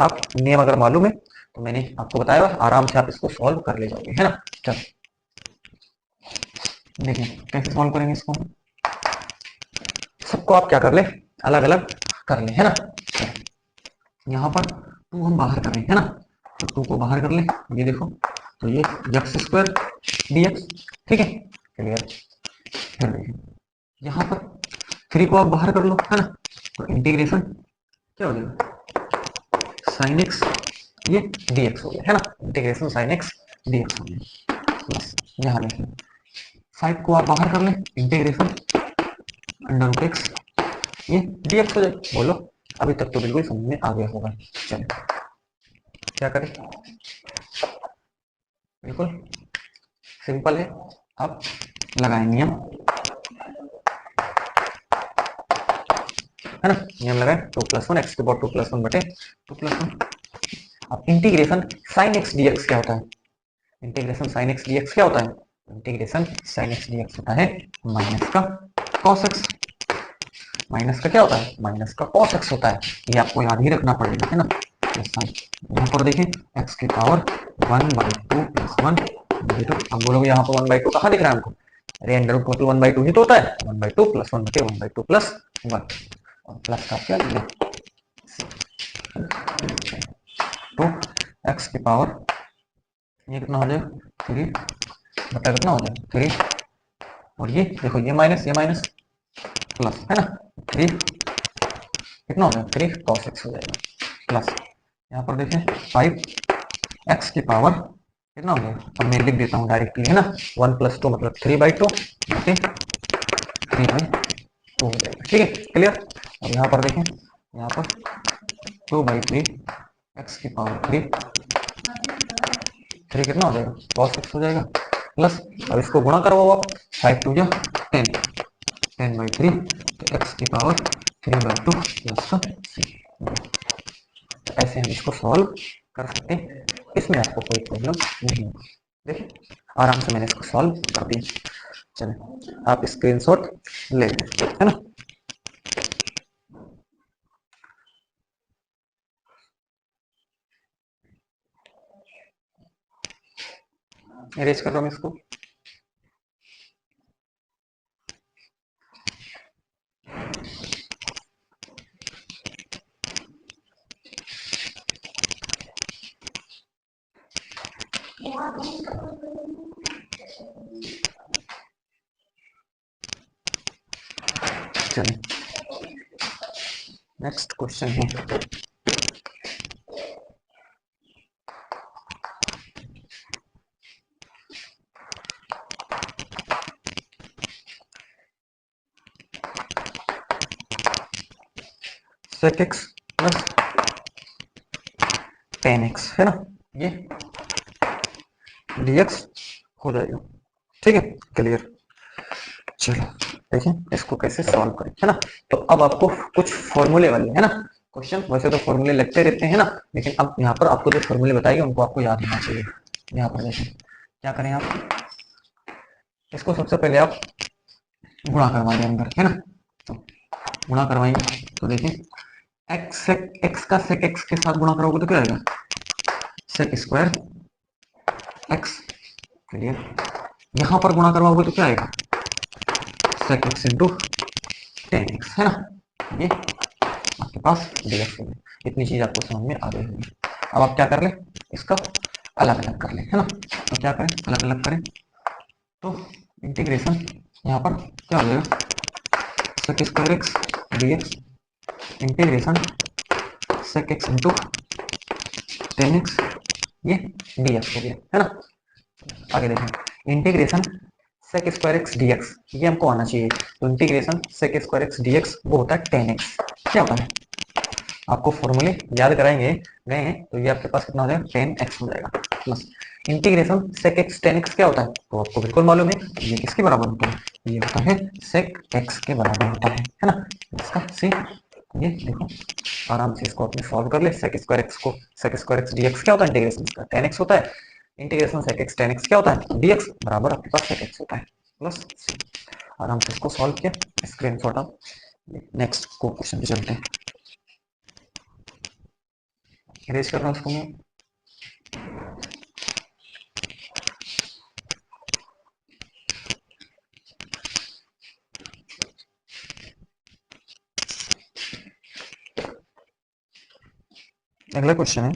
आप नियम अगर मालूम है तो मैंने आपको बताया, आराम से आप इसको सॉल्व कर ले जाओगे, है ना। चलो देखिए कैसे सॉल्व करेंगे इसको। सबको आप क्या कर ले, अलग अलग कर ले, है ना। यहाँ पर 2 हम बाहर कर रहे हैं, है ना, तो 2 को बाहर कर ले। ये देखो, तो ये एक्स स्क्वायर डी एक्स, ठीक है, क्लियर। फिर देखिए यहाँ पर 3 को आप बाहर कर लो, है ना, तो इंटीग्रेशन क्या हो जाएगा? साइन एक्स ये डी एक्स हो गया, है ना। Integration sine x d x हो गया। प्लस यहाँ देखिए 5 को आप बाहर कर ले, इंटीग्रेशन अंडर रूट एक्स ये डी एक्स हो जाएगा। बोलो अभी तक तो बिल्कुल समझ में आ गया होगा। चलो क्या करें, बिल्कुल सिंपल है। अब लगाए नियम, है ना, नियम लगाए। 2 + 1 एक्स के पावर 2 + 1 बटे 2 + 1। अब integration sine x d x क्या होता है? Integration sine x d x क्या होता है? Integration sine x d x होता है माइनस का कॉस एक्स। माइनस का क्या होता है? माइनस का कॉस एक्स होता है। ये आपको याद ही रखना पड़ेगा, है ना। यहाँ पर देखें एक्स की पावर 1/2 + 1/2। हम बोलोगे यहाँ पर 1/2 कहाँ दिख रहा है हमको? अरे अंडर रूट मतलब 1/2 ही तो होता है। 1/2 + 1 बटे 1/2 + 1 और प्लस का क्या लिया, तो एक्स की पावर ये कितना हो जाएगा? 3 बटा कितना हो जाएगा? 3 और ये देखो ये माइनस प्लस, है ना। 3 कितना हो जाएगा? 3 cos x हो जाएगा प्लस यहाँ पर देखें 5 x की पावर कितना हो जाएगा? अब मैं लिख देता हूँ डायरेक्टली, है ना। 1 + 2 मतलब 3/2 बटे 3/2 हो जाएगा। ठीक है, क्लियर। अब यहाँ पर देखें, यहाँ पर 2/3 x की पावर 3 कितना हो जाएगा? cos x हो जाएगा प्लस, अब इसको गुणा करो आप, 5 2 10 10/3 एक्स की पावर 3/2 प्लस। ऐसे हम इसको सॉल्व कर सकते हैं, इसमें आपको कोई प्रॉब्लम नहीं होगी। देखिए आराम से मैंने इसको सॉल्व कर दिया। चलिए आप स्क्रीनशॉट ले लें, है ना। इरेज कर रहा हूँ इसको। चलिए नेक्स्ट क्वेश्चन है sec x plus tan x है ना, ये dx हो जाएगा। ठीक है, क्लियर। चलो देखिए इसको कैसे सॉल्व करें, है ना। तो अब आपको कुछ फॉर्मूले वाले, है ना, क्वेश्चन वैसे तो फॉर्मूले लगते रहते हैं ना, लेकिन अब यहाँ पर आपको जो फॉर्मूले बताएंगे उनको आपको याद होना चाहिए। यहाँ पर देखिए क्या करें, आप इसको सबसे पहले आप गुणा करवाएंगे अंदर, है ना। तो गुणा करवाएंगे तो देखिए एक्स का सेक एक्स के साथ गुणा करोगे तो क्या आएगा, सेक स्क्वायर एक्स। क्लियर। यहाँ पर गुणा करवाओगे तो क्या आएगा, sec x into tan x, है ना। ये आपके पास dx है। इतनी चीज आपको समझ में आ गई होगी। अब आप क्या कर ले, इसका अलग अलग कर ले, है ना। तो क्या करें, अलग अलग करें तो इंटीग्रेशन यहाँ पर क्या हो जाएगा, sec square x dx integration sec x into tan x, ये dx हो गया, है ना। आगे देखें, integration sec square x dx, ये हमको आना चाहिए। तो integration sec square x dx वो होता है टेन एक्स। क्या होता है, आपको फॉर्मूले याद कराएंगे गए हैं तो ये आपके पास कितना हो जाएगा, टेन एक्स हो जाएगा plus integration sec x tan x क्या होता है, तो आपको बिल्कुल मालूम है ये किसके बराबर होता है, ये होता है सेक एक्स के बराबर होता है ना। इसका सी ये देखो आराम से इसको अपने सॉल्व कर ले। सेक स्क्वायर एक्स को सेक स्क्वायर एक्स डीएक्स क्या होता है, इंटीग्रेशन इसका टेन एक्स होता है। Integration sec x tan x क्या होता है, डीएक्स बराबर आपके पास सेक एक्स होता है प्लस सी। आराम से इसको सॉल्व किया, स्क्रीन शॉट आप। नेक्स्ट को क्वेश्चन पे चलते हैं, इरेज कर रहा हूँ उसको मैं। अगला क्वेश्चन है,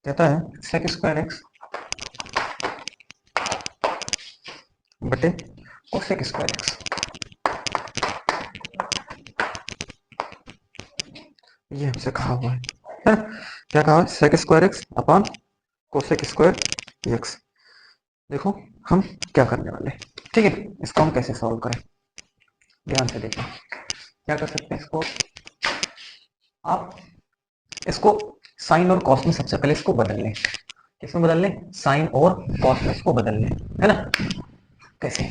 कहता है सेक स्क्वायर एक्स बटे कोसेक स्क्वायर एक्स, ये हमसे कहा हुआ है, क्या कहा है, sec square x upon cosec square x. देखो हम क्या करने वाले हैं, ठीक है, इसको हम कैसे सॉल्व करें, ध्यान से देखो। क्या कर सकते हैं इसको, आप इसको साइन और कॉस में सबसे पहले इसको बदल लें। किसमें बदल लें, साइन और कॉस में इसको बदल लें, है ना। कैसे,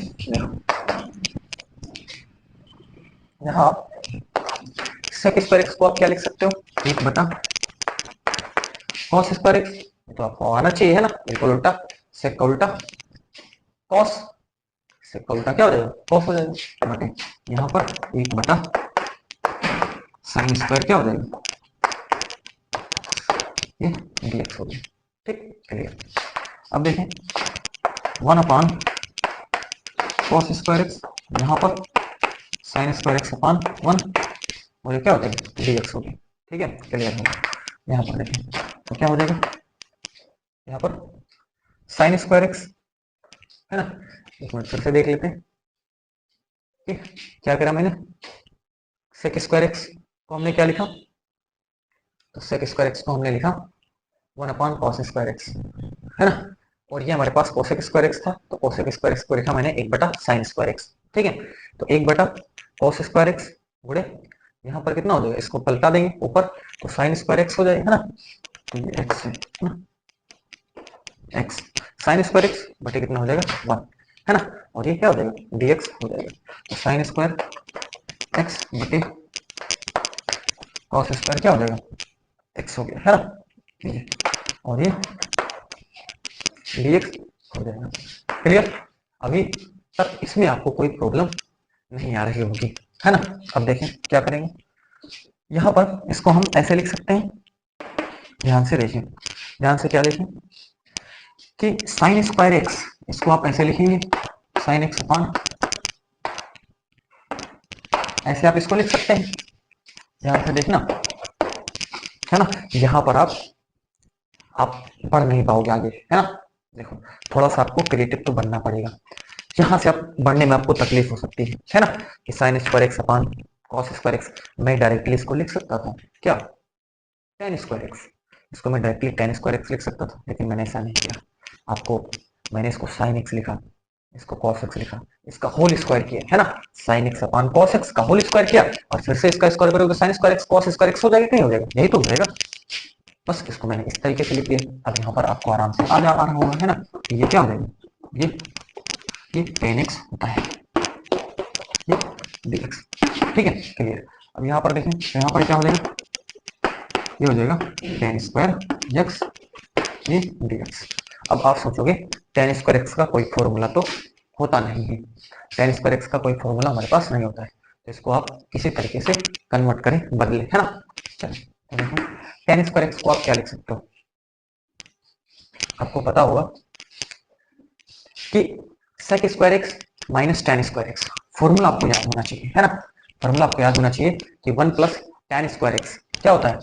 यहाँ सेक स्क्वायर एक्स को आप क्या लिख सकते हो, एक बटा कॉस स्क्वायर एक्स, तो आपको आना चाहिए, है ना, बिल्कुल उल्टा, सेक का उल्टा कॉस, सेक का उल्टा क्या हो जाएगा, कॉस हो जाएगा, बटे यहाँ पर एक बटा साइन स्क्वायर क्या हो जाएगा, ये dx हो गया। ठीक, क्लियर। अब देखें one upon cos square x, यहाँ पर sine square x upon one, और ये क्या हो जाएगा, dx हो गया। ठीक है, क्लियर हो गया। यहाँ पर देखें तो क्या हो जाएगा, यहाँ पर साइन स्क्वायर एक्स, है ना। एक मिनट फिर से देख लेते हैं, ठीक, क्या करा मैंने, सेक स्क्वायर एक्स को हमने क्या लिखा, तो सेक स्क्वायर एक्स को हमने लिखा one upon cos square x, है ना। और ये हमारे पास कोसेक स्क्वायर एक्स था, तो कोसेक स्क्वायर एक्स को लिखा मैंने एक बटा साइन स्क्वायर एक्स। ठीक है, तो एक बटा कॉस स्क्वायर एक्स गुणे यहाँ पर कितना हो जाएगा, इसको पलटा देंगे ऊपर तो साइन स्क्वायर एक्स हो जाएगा, है ना। तो ये एक्स है ना, एक्स साइन स्क्वायर एक्स बटे कितना हो जाएगा, वन, है ना। और ये क्या हो जाएगा, dx हो जाएगा। तो साइन स्क्वायर एक्स बटे कॉस स्क्वायर क्या हो जाएगा, एक्स हो गया, है ना। और ये dx हो जाएगा। क्लियर, अभी तक इसमें आपको कोई प्रॉब्लम नहीं आ रही होगी, है ना। अब देखें क्या करेंगे, यहाँ पर इसको हम ऐसे लिख सकते हैं, ध्यान से देखें, ध्यान से क्या देखें कि साइन स्क्वायर एक्स, इसको आप ऐसे लिखेंगे साइन एक्स अपॉन, ऐसे आप इसको लिख सकते हैं, ध्यान से देखना, है ना। यहाँ पर आप पढ़ नहीं पाओगे आगे, है ना। देखो थोड़ा सा आपको क्रिएटिव तो बनना पड़ेगा, यहाँ से आप बढ़ने में आपको तकलीफ हो सकती है ना, कि sine square x upon cos square x, मैं डायरेक्टली इसको लिख सकता था क्या, टेन स्क्वायर एक्स, इसको मैं डायरेक्टली टेन स्क्वायर एक्स लिख सकता था, लेकिन मैंने ऐसा नहीं किया, आपको मैंने इसको साइन एक्स लिखा, इसको cos x लिखा, इसका होल स्क्वायर किया है ना, sin x upon cos x का होल स्क्वायर किया और फिर से इसका स्क्वायर करोगे sin square x cos square x हो जाएगा, नहीं हो जाएगा, यही तो हो जाएगा। बस इसको मैंने इस तरीके से लिख दिया। अब यहाँ पर आपको आराम से आ रहा होगा है ना, ये क्या हो जाएगा, ये tan x होता है, ये dx, ठीक है क्लियर। अब यहाँ पर देखें तो यहाँ पर क्या हो जाएगा, ये हो जाएगा tan स्क्वायर x ये dx। अब आप सोचोगे tan स्क्वायर x का कोई फॉर्मूला तो होता नहीं है, tan स्क्वायर x का कोई फॉर्मूला हमारे पास नहीं होता है, तो इसको आप किसी तरीके से कन्वर्ट करें, बदले, है ना। चलिए तो देखो tan स्क्वायर x को आप क्या लिख सकते हो, आपको पता होगा कि sec square x minus tan square x, formula आपको याद होना चाहिए, है ना। फॉर्मूला आपको याद होना चाहिए कि 1 प्लस tan स्क्वायर x क्या होता है,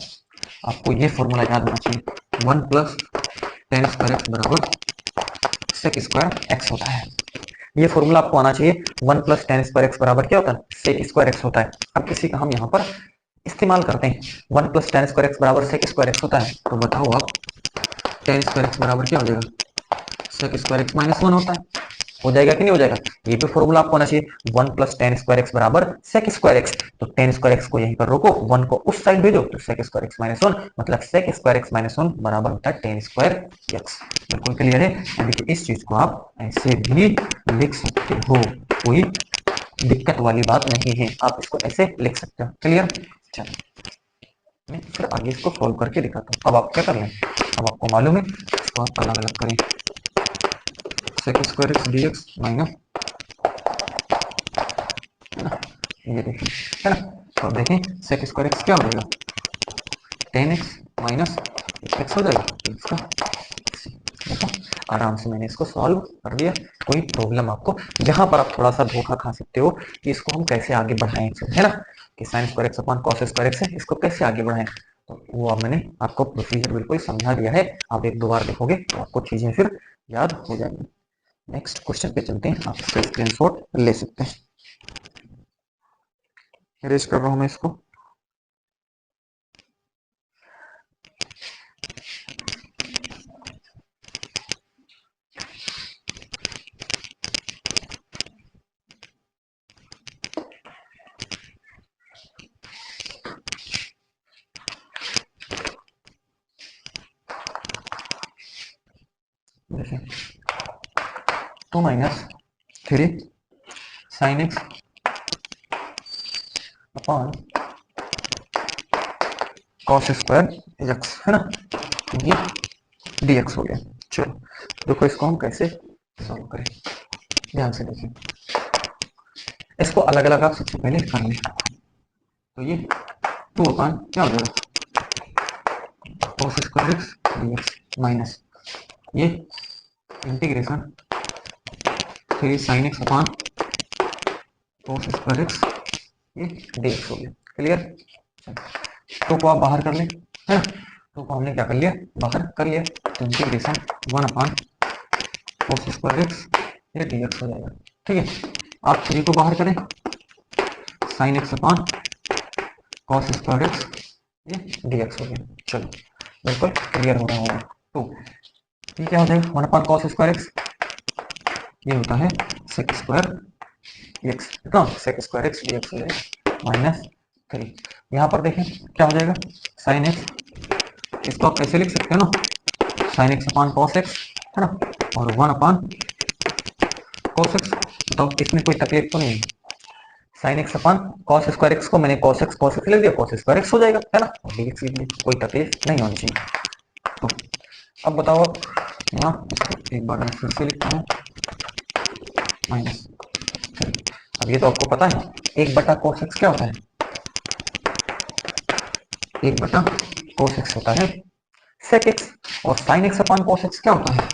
आपको ये फॉर्मूला याद होना चाहिए, 1 प्लस tan स्क्वायर x बराबर sec स्क्वायर x होता है। ये फॉर्मूला आपको आना चाहिए, 1 प्लस tan स्क्वायर x बराबर क्या होता है, sec स्क्वायर x होता है। अब किसी का हम यहाँ पर इस्तेमाल करते हैं, 1 प्लस tan स्क्वायर x बराबर sec स्क्वायर x होता है, तो बताओ आप tan स्क्वायर x बराबर क्या हो जाएगा, sec स्क्वायर x माइनस 1 होता है, हो जाएगा कि नहीं हो जाएगा। ये भी फॉर्मूला आपको आना चाहिए, 1 प्लस tan स्क्वायर एक्स बराबर sec स्क्वायर एक्स, तो tan स्क्वायर एक्स को यहीं पर रोको, 1 को उस साइड भेजो, तो sec स्क्वायर एक्स माइनस 1 मतलब sec स्क्वायर एक्स माइनस 1 बराबर होता है tan स्क्वायर एक्स। बिल्कुल क्लियर है। देखिए इस चीज को आप ऐसे भी लिख सकते हो, कोई दिक्कत वाली बात नहीं है, आप इसको ऐसे लिख सकते हो, क्लियर। चलो मैं फिर आगे इसको सोल्व करके दिखाता हूँ। अब आप क्या कर लें, अब आपको मालूम है, इसको आप अलग अलग करें, sec square x d x minus, ये देखिए है ना, तो देखें sec स्क्वायर एक्स क्या हो जाएगा, tan x माइनस एक्स हो जाएगा, इसका देखो आराम से मैंने इसको सॉल्व कर दिया, कोई प्रॉब्लम आपको, जहां पर आप थोड़ा सा धोखा खा सकते हो कि इसको हम कैसे आगे बढ़ाएं, है ना, कि sin square x upon cos square x है, इसको कैसे आगे बढ़ाएं, तो वो अब मैंने आपको प्रोसीजर बिल्कुल समझा दिया है, आप एक दो बार देखोगे तो आपको चीजें फिर याद हो जाएंगी। नेक्स्ट क्वेश्चन पे चलते हैं, आप इसका स्क्रीनशॉट ले सकते हैं, इरेज कर रहा हूं मैं इसको। देखिए 2 minus 3 sine x upon cos square x, है ना, ये dx हो गया। चलो देखो इसको हम कैसे सॉल्व करें, ध्यान से देखिए, इसको अलग अलग आप सबसे पहले कर लें, तो ये 2 अपॉन क्या हो जाएगा, cos square x dx minus ये integration 3 sine x upon cos square x ये dx हो गया, क्लियर। तो को आप बाहर कर लें, है ना, तो को हमने क्या कर लिया, बाहर कर लिया, तो integration 1 upon cos square x ये dx हो जाएगा, ठीक है। आप 3 को बाहर करें, sign x upon cos square x ये dx हो गया। चलो बिल्कुल क्लियर हो रहा होगा। तो ये क्या हो जाएगा, 1 अपॉन cos स्क्वायर एक्स ये होता है sec स्क्वायर एक्स, तो sec स्क्वायर एक्स dx हो जाएगा माइनस 3। यहाँ पर देखें क्या हो जाएगा, साइन एक्स, इसको आप ऐसे लिख सकते हो ना, sign x upon cos x, है ना, और 1 अपॉन कॉस एक्स, तो इसमें कोई तकलीफ तो नहीं है, sign x upon cos square x को मैंने कॉस एक्स लिख दिया, कॉस स्क्वायर एक्स हो जाएगा, है ना, और dx लिख दिया, कोई तकलीफ नहीं होनी चाहिए। तो अब बताओ, यहाँ एक बार मैं फिर से लिखता हूँ माइनस, अब ये तो आपको पता है 1/cos x क्या होता है, 1/cos x होता है sec x, और sin x upon cos x क्या होता है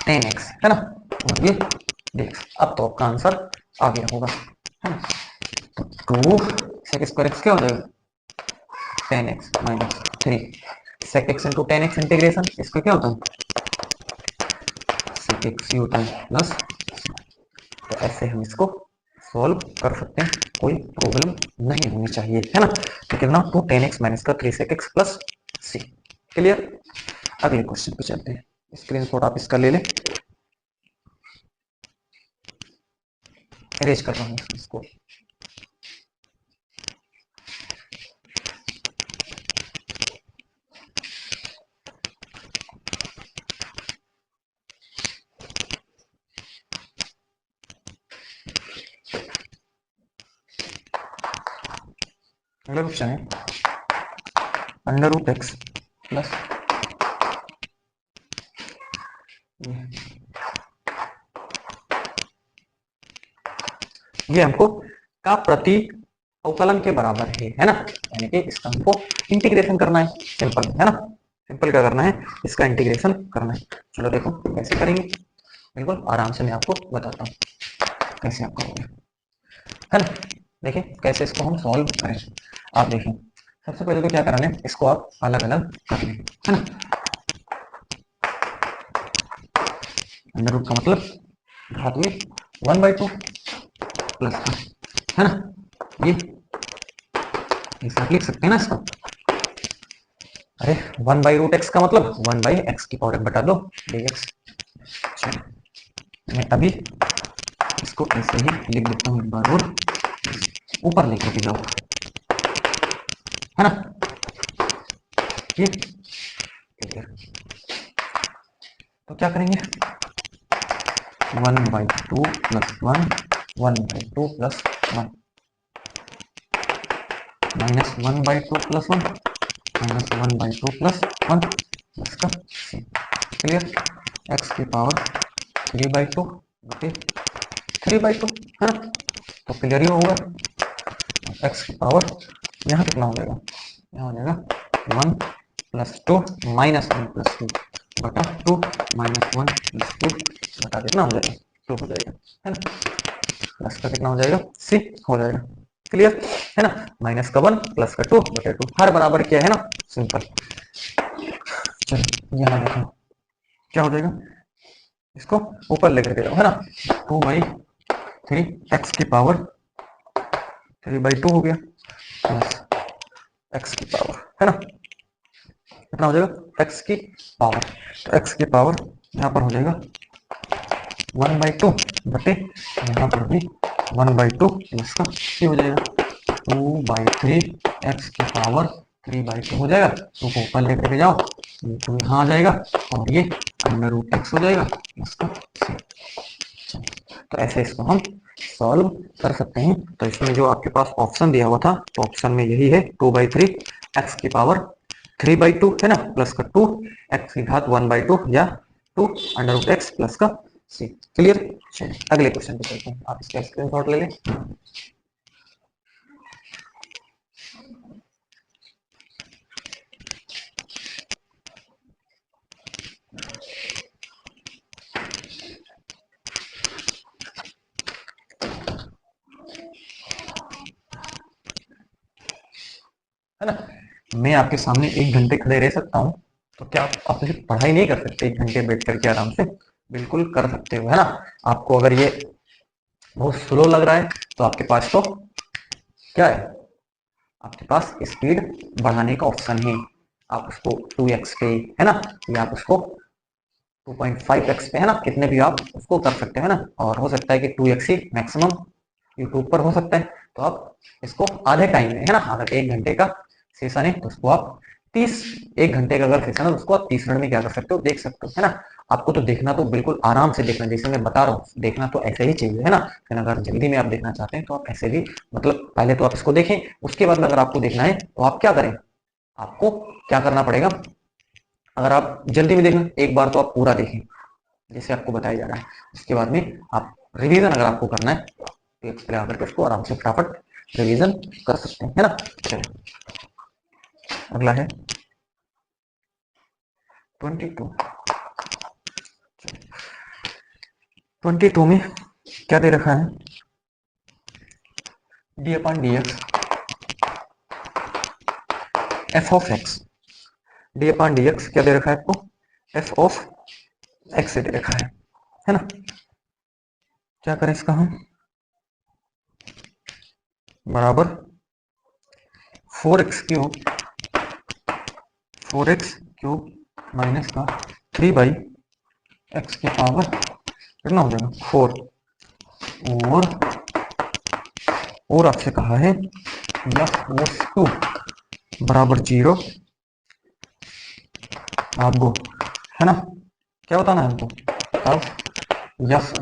tan x, है ना, और ये dx। अब तो आपका आंसर आ गया होगा, है ना, तो 2 sec स्क्वायर x क्या हो जाएगा tan x minus 3 sec x into tan x integration, इसका क्या होता है sec x ही होता है प्लस, तो ऐसे हम इसको सॉल्व कर सकते हैं, कोई प्रॉब्लम नहीं होनी चाहिए, है ना। तो कितना 2 tan x माइनस का 3 sec x plus c, clear. अगले क्वेश्चन पे चलते हैं, स्क्रीनशॉट आप इसका ले लें। इरेज कर रहा हूँ इसको। अगला क्वेश्चन है अंडर रूट एक्स प्लस ये हमको का प्रति अवकलन के बराबर है ना, यानी कि इसका हमको इंटीग्रेशन करना है, सिंपल है ना, सिंपल क्या करना है, इसका इंटीग्रेशन करना है। चलो देखो कैसे करेंगे, बिल्कुल आराम से मैं आपको बताता हूँ कैसे आप करोगे, है ना। देखिए कैसे इसको हम सॉल्व करें, आप देखिए सबसे पहले तो क्या करना है, इसको आप अलग अलग कर लें, है ना। अंडर रूट का मतलब घात में 1/2 प्लस, है ना, ये ऐसा लिख सकते हैं ना इसको। अरे 1/√x का मतलब 1/x की पावर बटा दो dx। मैं अभी इसको ऐसे ही लिख देता हूँ एक बार और, ऊपर लेकर के जाओ, है ना, ये क्लियर। तो क्या करेंगे, 1/2 plus 1, 1/2 plus 1 minus 1/2 plus 1 minus 1/2 plus 1, इसका क्लियर। x की पावर 3/2 बटे 3/2, है ना, तो क्लियर ही होगा। x की पावर यहाँ कितना हो जाएगा, यहाँ हो जाएगा 1 प्लस 2 माइनस 1 प्लस 2 बटा 2 माइनस 1 प्लस 2 बटा कितना हो जाएगा 2 हो जाएगा, है ना। प्लस का कितना हो जाएगा c हो जाएगा, क्लियर है ना। माइनस का 1 प्लस का 2 बटे 2, हर बराबर क्या है ना, सिंपल। चलो यहाँ देखो क्या हो जाएगा, इसको ऊपर लेकर के जाओ, है ना, 2/3 x की पावर 3/2 हो गया प्लस x की पावर, है ना, कितना हो जाएगा x की पावर, तो x की पावर यहाँ पर हो जाएगा 1/2 बटे यहाँ पर भी 1/2 प्लस का c हो जाएगा 2/3 x की पावर 3/2 हो जाएगा, 2 को ऊपर लेकर के जाओ, तो यहाँ आ जाएगा और ये अंडर रूट x हो जाएगा प्लस का c। तो ऐसे इसको हम सॉल्व कर सकते हैं। तो इसमें जो आपके पास ऑप्शन दिया हुआ था, तो ऑप्शन में यही है 2/3 x की पावर 3/2, है ना, प्लस का 2 x की घात 1/2 या 2 अंडर रूट x प्लस का c, क्लियर। चलिए अगले क्वेश्चन पे चलते हैं, आप इसका स्क्रीनशॉट ले लें। है ना, मैं आपके सामने 1 घंटे खड़े रह सकता हूँ, तो क्या आप सिर्फ पढ़ाई नहीं कर सकते 1 घंटे बैठ करके आराम से, बिल्कुल कर सकते हो, है ना। आपको अगर ये बहुत स्लो लग रहा है तो आपके पास तो क्या है, आपके पास स्पीड बढ़ाने का ऑप्शन है, आप उसको 2x पे, है ना, या आप उसको 2.5x पे, है ना, कितने भी आप उसको कर सकते हैं, है ना, और हो सकता है कि 2x ही मैक्सिमम यूट्यूब पर हो सकता है। तो आप इसको आधे टाइम में, है ना, अगर 1 घंटे का सेशन है तो उसको आप 1 घंटे का अगर सेशन है तो उसको आप 30 मिनट में क्या कर सकते हो, देख सकते हो, है ना। आपको तो देखना तो बिल्कुल आराम से देखना, जैसे मैं बता रहा हूँ देखना तो ऐसे ही चाहिए, है ना। लेकिन अगर जल्दी में आप देखना चाहते हैं तो आप ऐसे भी, मतलब पहले तो आप इसको देखें, उसके बाद अगर आपको देखना है तो आप क्या करें, आपको क्या करना पड़ेगा, अगर आप जल्दी में देखना एक बार तो आप पूरा देखें जैसे आपको बताया जा रहा है, उसके बाद में आप रिवीजन अगर आपको करना है तो एक प्ले आकर के उसको आराम से फटाफट रिवीजन कर सकते हैं, है ना। चलिए अगला है 22। 22 में क्या दे रखा है, d/dx f of x, d/dx क्या दे रखा है आपको, f ऑफ x से दे रखा है ना। क्या करें इसका हम, बराबर 4x क्यूब माइनस का 3/x की पावर कितना हो जाएगा 4 और और आपसे कहा है यफ गोस टू बराबर 0 आप गो, है ना। क्या बताना है हमको, अब यफ